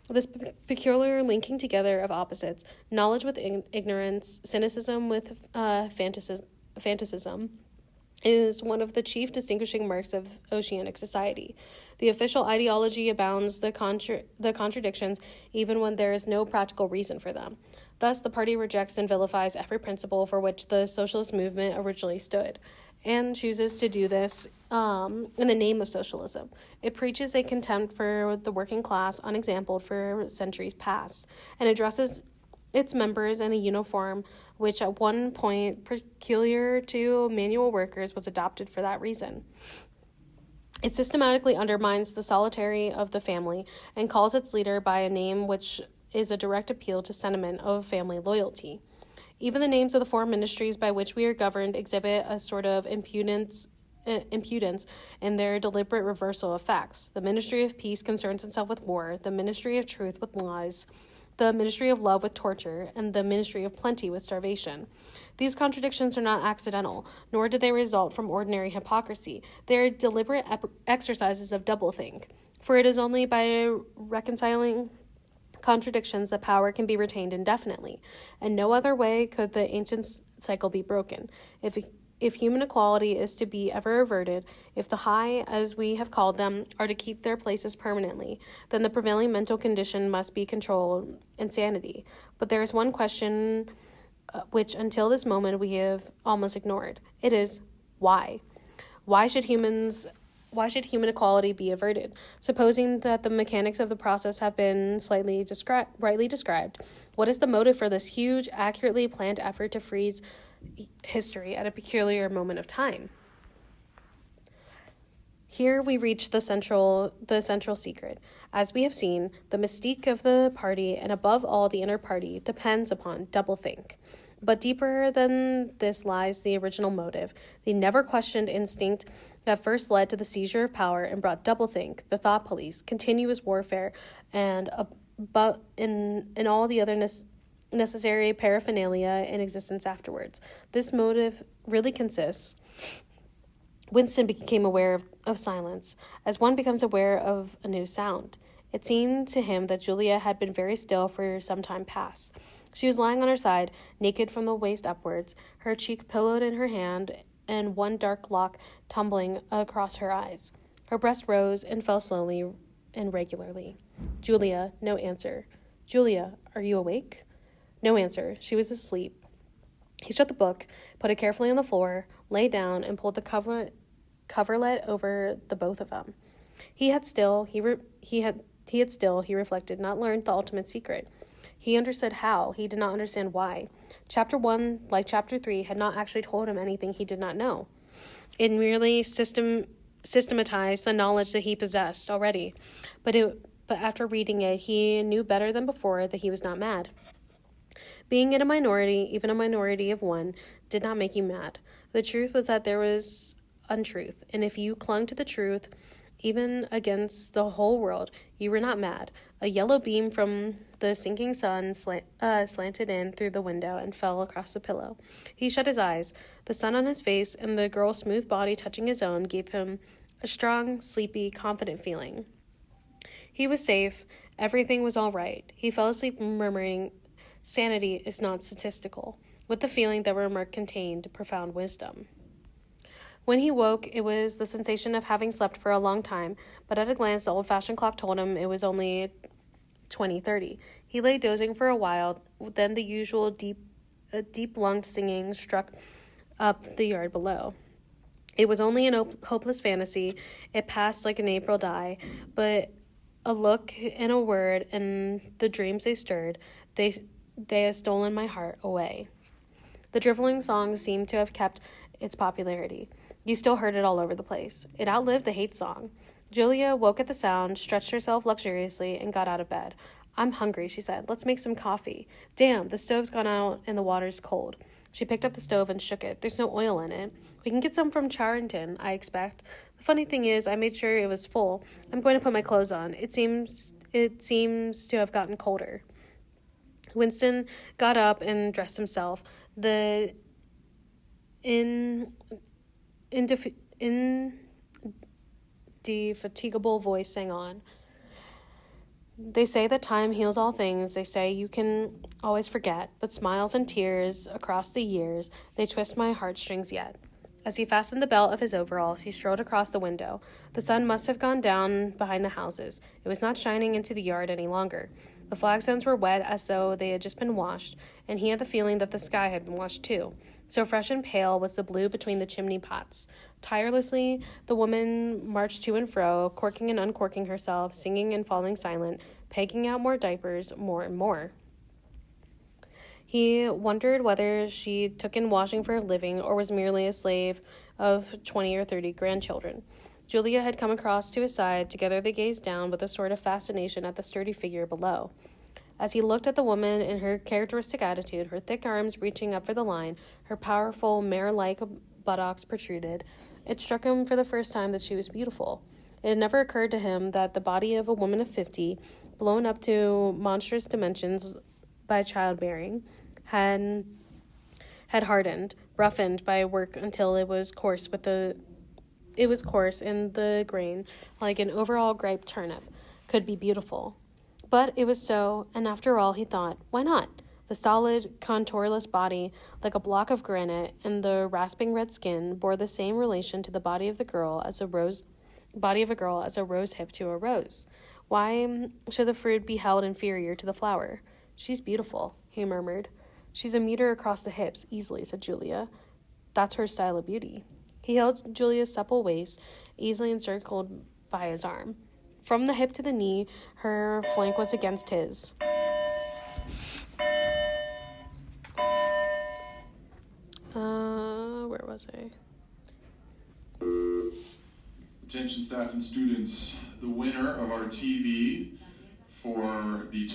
This peculiar linking together of opposites, knowledge with ignorance, cynicism with fanaticism, is one of the chief distinguishing marks of oceanic society. The official ideology abounds the contradictions even when there is no practical reason for them. Thus, the party rejects and vilifies every principle for which the socialist movement originally stood, and chooses to do this in the name of socialism. It preaches a contempt for the working class unexampled for centuries past, and addresses its members in a uniform which at one point, peculiar to manual workers, was adopted for that reason. It systematically undermines the solitary of the family and calls its leader by a name which is a direct appeal to sentiment of family loyalty. Even the names of the four ministries by which we are governed exhibit a sort of impudence in their deliberate reversal of facts. The Ministry of Peace concerns itself with war, the Ministry of Truth with lies, the Ministry of Love with torture, and the Ministry of Plenty with starvation. These contradictions are not accidental, nor do they result from ordinary hypocrisy. They are deliberate exercises of doublethink, for it is only by reconciling contradictions that power can be retained indefinitely, and no other way could the ancient cycle be broken. If human equality is to be ever averted, if the high, as we have called them, are to keep their places permanently, then the prevailing mental condition must be controlled insanity. But there is one question which until this moment we have almost ignored. It is, why? Why should human equality be averted? Supposing that the mechanics of the process have been rightly described, what is the motive for this huge, accurately planned effort to freeze history at a peculiar moment of time? Here we reach the central secret. As we have seen, the mystique of the party, and above all the inner party, depends upon doublethink. But deeper than this lies the original motive, the never-questioned instinct that first led to the seizure of power and brought doublethink, the thought police, continuous warfare, and in all the other necessary paraphernalia in existence afterwards. This motive really consists. Winston became aware of silence, as one becomes aware of a new sound. It seemed to him that Julia had been very still for some time past. She was lying on her side, naked from the waist upwards, her cheek pillowed in her hand, and one dark lock tumbling across her eyes. Her breast rose and fell slowly and regularly. Julia, no answer. Julia, are you awake? No answer. She was asleep. He shut the book, put it carefully on the floor, lay down, and pulled the coverlet over the both of them. He reflected, not learned the ultimate secret. He understood how. He did not understand why. Chapter 1, like Chapter 3, had not actually told him anything he did not know. It merely systematized the knowledge that he possessed already. But after reading it, he knew better than before that he was not mad. Being in a minority, even a minority of one, did not make you mad. The truth was that there was untruth, and if you clung to the truth, even against the whole world, you were not mad. A yellow beam from the sinking sun slanted in through the window and fell across the pillow. He shut his eyes. The sun on his face and the girl's smooth body touching his own gave him a strong, sleepy, confident feeling. He was safe. Everything was all right. He fell asleep murmuring, "Sanity is not statistical," with the feeling that remark contained profound wisdom. When he woke, it was the sensation of having slept for a long time, but at a glance the old-fashioned clock told him it was only 20:30. He lay dozing for a while, then the usual deep-lunged singing struck up the yard below. It was only an hopeless fantasy. It passed like an April dye, but a look and a word and the dreams they stirred, they had stolen my heart away. The driveling song seemed to have kept its popularity. You still heard it all over the place. It outlived the hate song. Julia woke at the sound, stretched herself luxuriously, and got out of bed. "I'm hungry," she said. "Let's make some coffee. Damn, the stove's gone out and the water's cold." She picked up the stove and shook it. "There's no oil in it. We can get some from Charenton, I expect. The funny thing is, I made sure it was full. I'm going to put my clothes on. It seems to have gotten colder." Winston got up and dressed himself. The indefatigable voice sang on. "They say that time heals all things. They say you can always forget, but smiles and tears across the years, they twist my heartstrings yet." As he fastened the belt of his overalls, he strolled across the window. The sun must have gone down behind the houses. It was not shining into the yard any longer. The flagstones were wet as though they had just been washed, and he had the feeling that the sky had been washed too. So fresh and pale was the blue between the chimney pots. Tirelessly, the woman marched to and fro, corking and uncorking herself, singing and falling silent, pegging out more diapers, more and more. He wondered whether she took in washing for a living or was merely a slave of 20 or 30 grandchildren. Julia had come across to his side. Together they gazed down with a sort of fascination at the sturdy figure below. As he looked at the woman in her characteristic attitude, her thick arms reaching up for the line, her powerful, mare-like buttocks protruded, it struck him for the first time that she was beautiful. It had never occurred to him that the body of a woman of 50, blown up to monstrous dimensions by childbearing, had hardened, roughened by work until it was coarse in the grain, like an overall ripe turnip, could be beautiful. But it was so, and after all, he thought, why not? The solid, contourless body, like a block of granite, and the rasping red skin bore the same relation to the body of a girl as a rose hip to a rose. Why should the fruit be held inferior to the flower? She's beautiful, he murmured. She's a meter across the hips, easily, said Julia. That's her style of beauty. He held Julia's supple waist, easily encircled by his arm. From the hip to the knee, her flank was against his. Where was I? Attention staff and students, the winner of our TV for the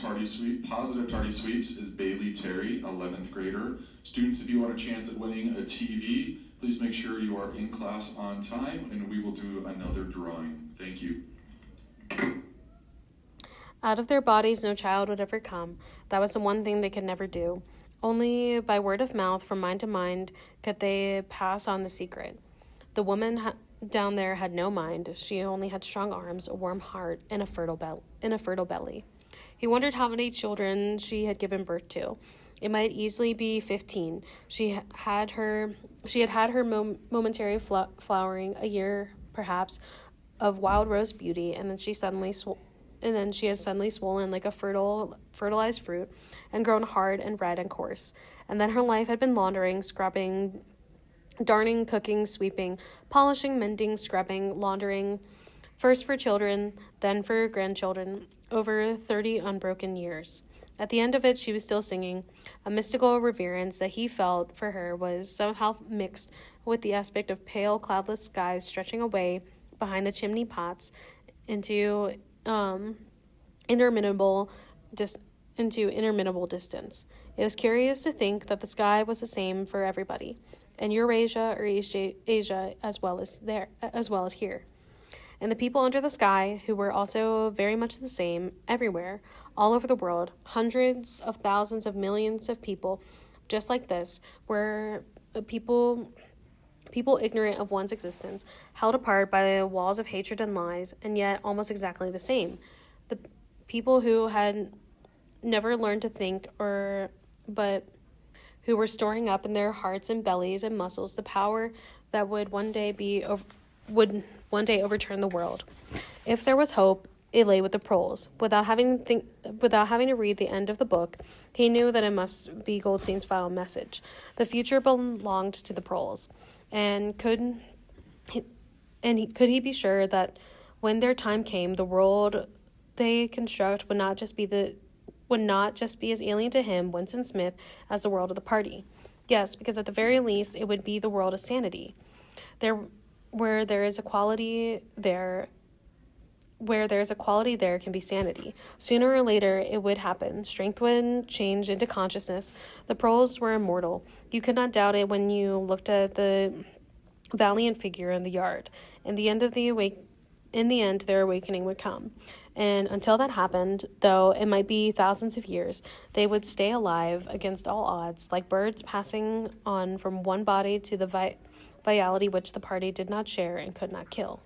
positive tardy sweeps is Bailey Terry, 11th grader. Students, if you want a chance at winning a TV, please make sure you are in class on time, and we will do another drawing. Thank you. Out of their bodies no child would ever come. That was the one thing they could never do. Only by word of mouth, from mind to mind, could they pass on the secret. The woman down there had no mind. She only had strong arms, a warm heart, and a fertile belly. He wondered how many children she had given birth to. It might easily be 15. She had had her momentary flowering, a year perhaps, of wild rose beauty, and then she had suddenly swollen like a fertilized fruit, and grown hard and red and coarse. And then her life had been laundering, scrubbing, darning, cooking, sweeping, polishing, mending, scrubbing, laundering, first for children, then for grandchildren, over 30 unbroken years. At the end of it, she was still singing. A mystical reverence that he felt for her was somehow mixed with the aspect of pale, cloudless skies stretching away behind the chimney pots into interminable distance. It was curious to think that the sky was the same for everybody, in Eurasia or Asia as well as here. And the people under the sky, who were also very much the same everywhere, all over the world, hundreds of thousands of millions of people, just like this, were people ignorant of one's existence, held apart by walls of hatred and lies, and yet almost exactly the same. The people who had never learned to think, but who were storing up in their hearts and bellies and muscles the power that would one day overturn the world. If there was hope, it lay with the proles. Without having to read the end of the book, he knew that it must be Goldstein's final message. The future belonged to the proles, and could he be sure that when their time came, the world they construct would not just be as alien to him, Winston Smith, as the world of the party? Yes, because at the very least, it would be the world of sanity. Where there is equality, there can be sanity. Sooner or later, it would happen. Strength would change into consciousness. The proles were immortal. You could not doubt it when you looked at the valiant figure in the yard. In the end, their awakening would come. And until that happened, though it might be thousands of years, they would stay alive against all odds, like birds passing on from one body to the vitality which the party did not share and could not kill.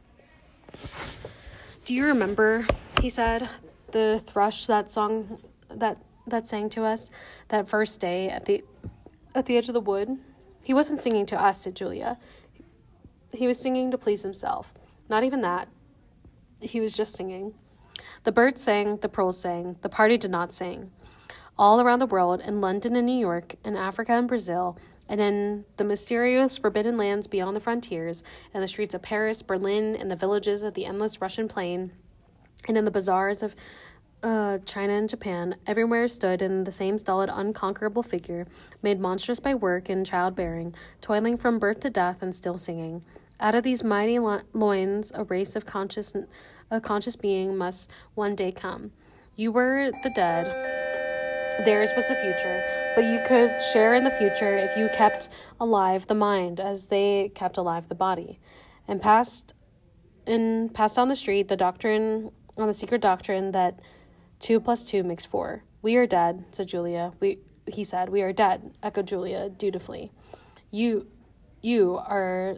Do you remember, he said, the thrush that sang to us that first day at the edge of the wood? He wasn't singing to us, said Julia. He was singing to please himself. Not even that. He was just singing. The birds sang, the proles sang, the party did not sing. All around the world, in London and New York, in Africa and Brazil, and in the mysterious forbidden lands beyond the frontiers, in the streets of Paris, Berlin, in the villages of the endless Russian plain, and in the bazaars of China and Japan, everywhere stood in the same stolid, unconquerable figure, made monstrous by work and childbearing, toiling from birth to death and still singing. Out of these mighty loins, a race of conscious being must one day come. You were the dead. Theirs was the future, but you could share in the future if you kept alive the mind as they kept alive the body, and passed on the street the secret doctrine that 2 + 2 makes 4. We are dead, said Julia. We are dead, echoed Julia dutifully. You are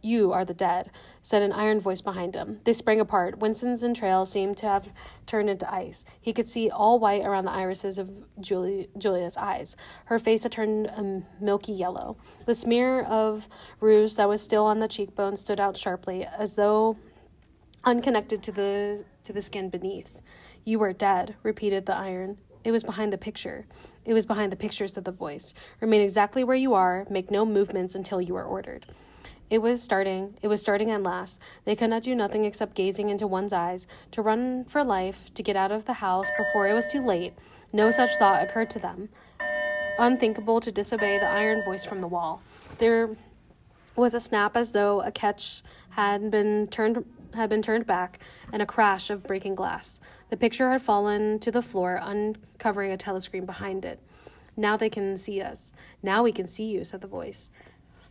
You are the dead," said an iron voice behind him. They sprang apart. Winston's entrails seemed to have turned into ice. He could see all white around the irises of Julia's eyes. Her face had turned a milky yellow. The smear of rouge that was still on the cheekbone stood out sharply, as though unconnected to the skin beneath. "You were dead," repeated the iron. "It was behind the picture." "It was behind the picture," said the voice. "Remain exactly where you are. Make no movements until you are ordered." It was starting at last. They could not do nothing except gazing into one's eyes, to run for life, to get out of the house before it was too late. No such thought occurred to them. Unthinkable to disobey the iron voice from the wall. There was a snap as though a catch had been turned back, and a crash of breaking glass. The picture had fallen to the floor, uncovering a telescreen behind it. "Now they can see us. Now we can see you," said the voice.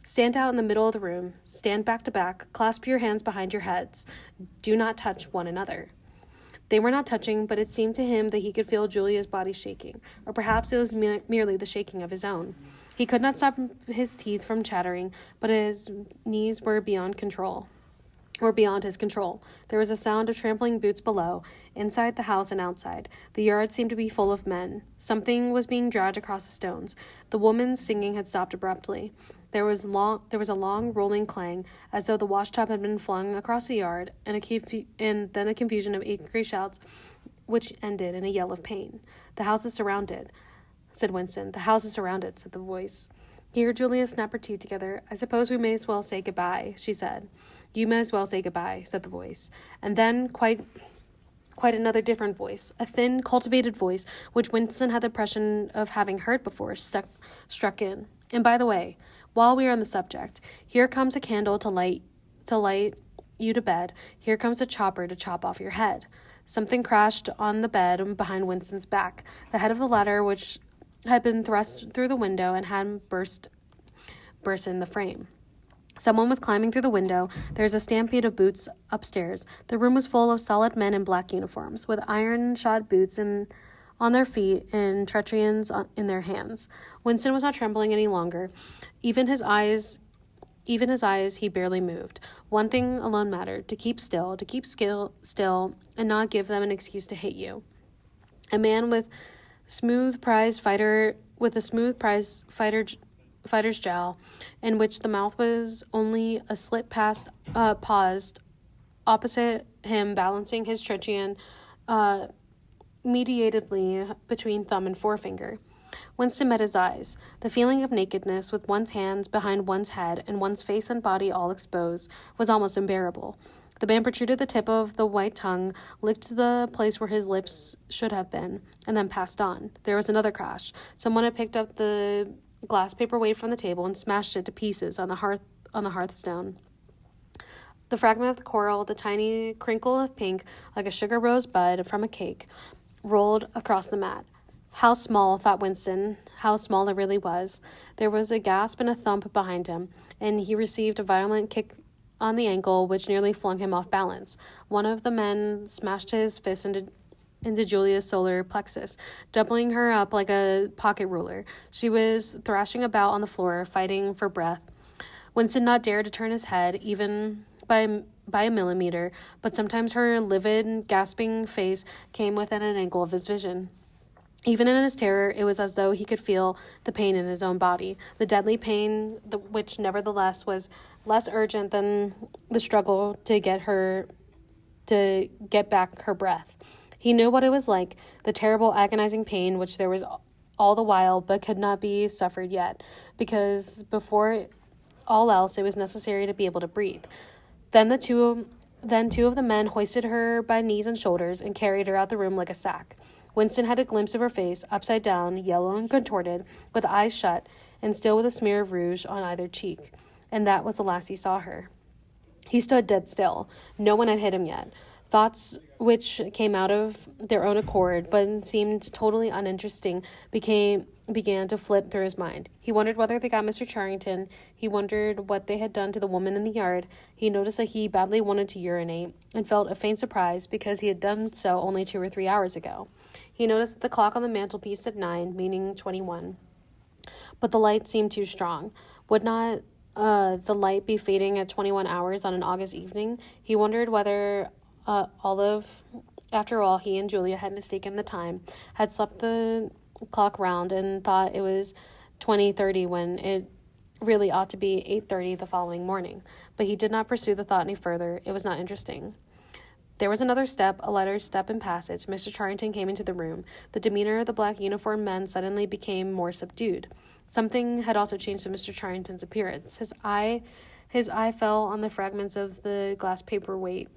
"Stand out in the middle of the room. Stand back to back. Clasp your hands behind your heads. Do not touch one another." They were not touching, but it seemed to him that he could feel Julia's body shaking, or perhaps it was merely the shaking of his own. He could not stop his teeth from chattering, but his knees were beyond his control. There was a sound of trampling boots below, inside the house and outside. The yard seemed to be full of men. Something was being dragged across the stones. The woman's singing had stopped abruptly. There was a long rolling clang, as though the washtub had been flung across the yard, and then a confusion of angry shouts, which ended in a yell of pain. "The house is surrounded," said Winston. "The house is surrounded," said the voice. Here Julia snapped her teeth together. "I suppose we may as well say goodbye," she said. "You may as well say goodbye," said the voice. And then quite another different voice, a thin, cultivated voice, which Winston had the impression of having heard before, struck in. "And by the way, while we are on the subject, here comes a candle to light you to bed. Here comes a chopper to chop off your head." Something crashed on the bed behind Winston's back. The head of the ladder, which had been thrust through the window and had burst in the frame. Someone was climbing through the window. There was a stampede of boots upstairs. The room was full of solid men in black uniforms, with iron-shod boots on their feet and truncheons in their hands. Winston was not trembling any longer. Even his eyes, he barely moved. One thing alone mattered: to keep still, and not give them an excuse to hate you. A man with a smooth prize fighter's jowl, in which the mouth was only a slit paused opposite him, balancing his truncheon mediatively between thumb and forefinger. Winston met his eyes. The feeling of nakedness, with one's hands behind one's head and one's face and body all exposed, was almost unbearable. The man protruded the tip of the white tongue, licked the place where his lips should have been, and then passed on. There was another crash. Someone had picked up the glass paperweight from the table and smashed it to pieces on the hearthstone. The fragment of the coral, the tiny crinkle of pink, like a sugar rose bud from a cake, rolled across the mat. How small, thought Winston, how small it really was. There was a gasp and a thump behind him, and he received a violent kick on the ankle, which nearly flung him off balance. One of the men smashed his fist into Julia's solar plexus, doubling her up like a pocket ruler. She was thrashing about on the floor, fighting for breath. Winston not dared to turn his head, even by a millimeter, but sometimes her livid, gasping face came within an angle of his vision. Even in his terror, it was as though he could feel the pain in his own body, the deadly pain, which nevertheless was less urgent than the struggle to get back her breath. He knew what it was like, the terrible, agonizing pain which there was all the while, but could not be suffered yet, because before all else it was necessary to be able to breathe. Then two of the men hoisted her by knees and shoulders and carried her out the room like a sack. Winston had a glimpse of her face, upside down, yellow and contorted, with eyes shut, and still with a smear of rouge on either cheek. And that was the last he saw her. He stood dead still. No one had hit him yet. Thoughts which came out of their own accord, but seemed totally uninteresting, began to flit through his mind. He wondered whether they got Mr. Charrington. He wondered what they had done to the woman in the yard. He noticed that he badly wanted to urinate, and felt a faint surprise because he had done so only 2 or 3 hours ago. He noticed that the clock on the mantelpiece said 9, meaning 21. But the light seemed too strong. Would not the light be fading at 21 hours on an August evening, he wondered whether Olive, after all, he and Julia had mistaken the time, had slept the clock round and thought it was 20:30 when it really ought to be 8:30 the following morning. But he did not pursue the thought any further. It was not interesting. There was another step, a lighter step and passage. Mr. Charrington came into the room. The demeanor of the black uniformed men suddenly became more subdued. Something had also changed in Mr. Charrington's appearance. His eye fell on the fragments of the glass paperweight.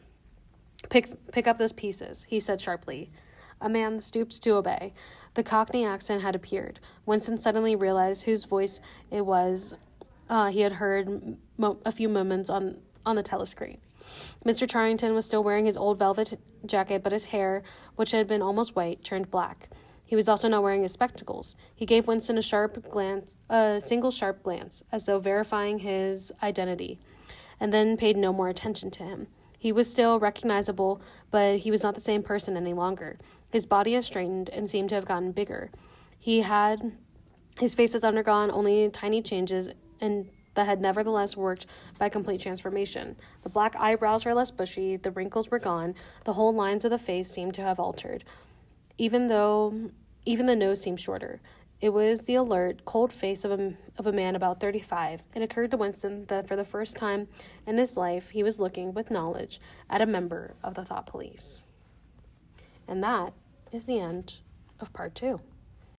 Pick up those pieces, he said sharply. A man stooped to obey. The Cockney accent had appeared. Winston suddenly realized whose voice it was he had heard a few moments on the telescreen. Mr. Charrington was still wearing his old velvet jacket, but his hair, which had been almost white, turned black. He was also not wearing his spectacles. He gave Winston a single sharp glance, as though verifying his identity, and then paid no more attention to him. He was still recognizable, but he was not the same person any longer. His body had straightened and seemed to have gotten bigger. His face has undergone only tiny changes, and that had nevertheless worked by complete transformation. The black eyebrows were less bushy, the wrinkles were gone, the whole lines of the face seemed to have altered. Even the nose seemed shorter. It was the alert, cold face of a man about 35. It occurred to Winston that for the first time in his life he was looking with knowledge at a member of the thought police. And that is the end of part 2.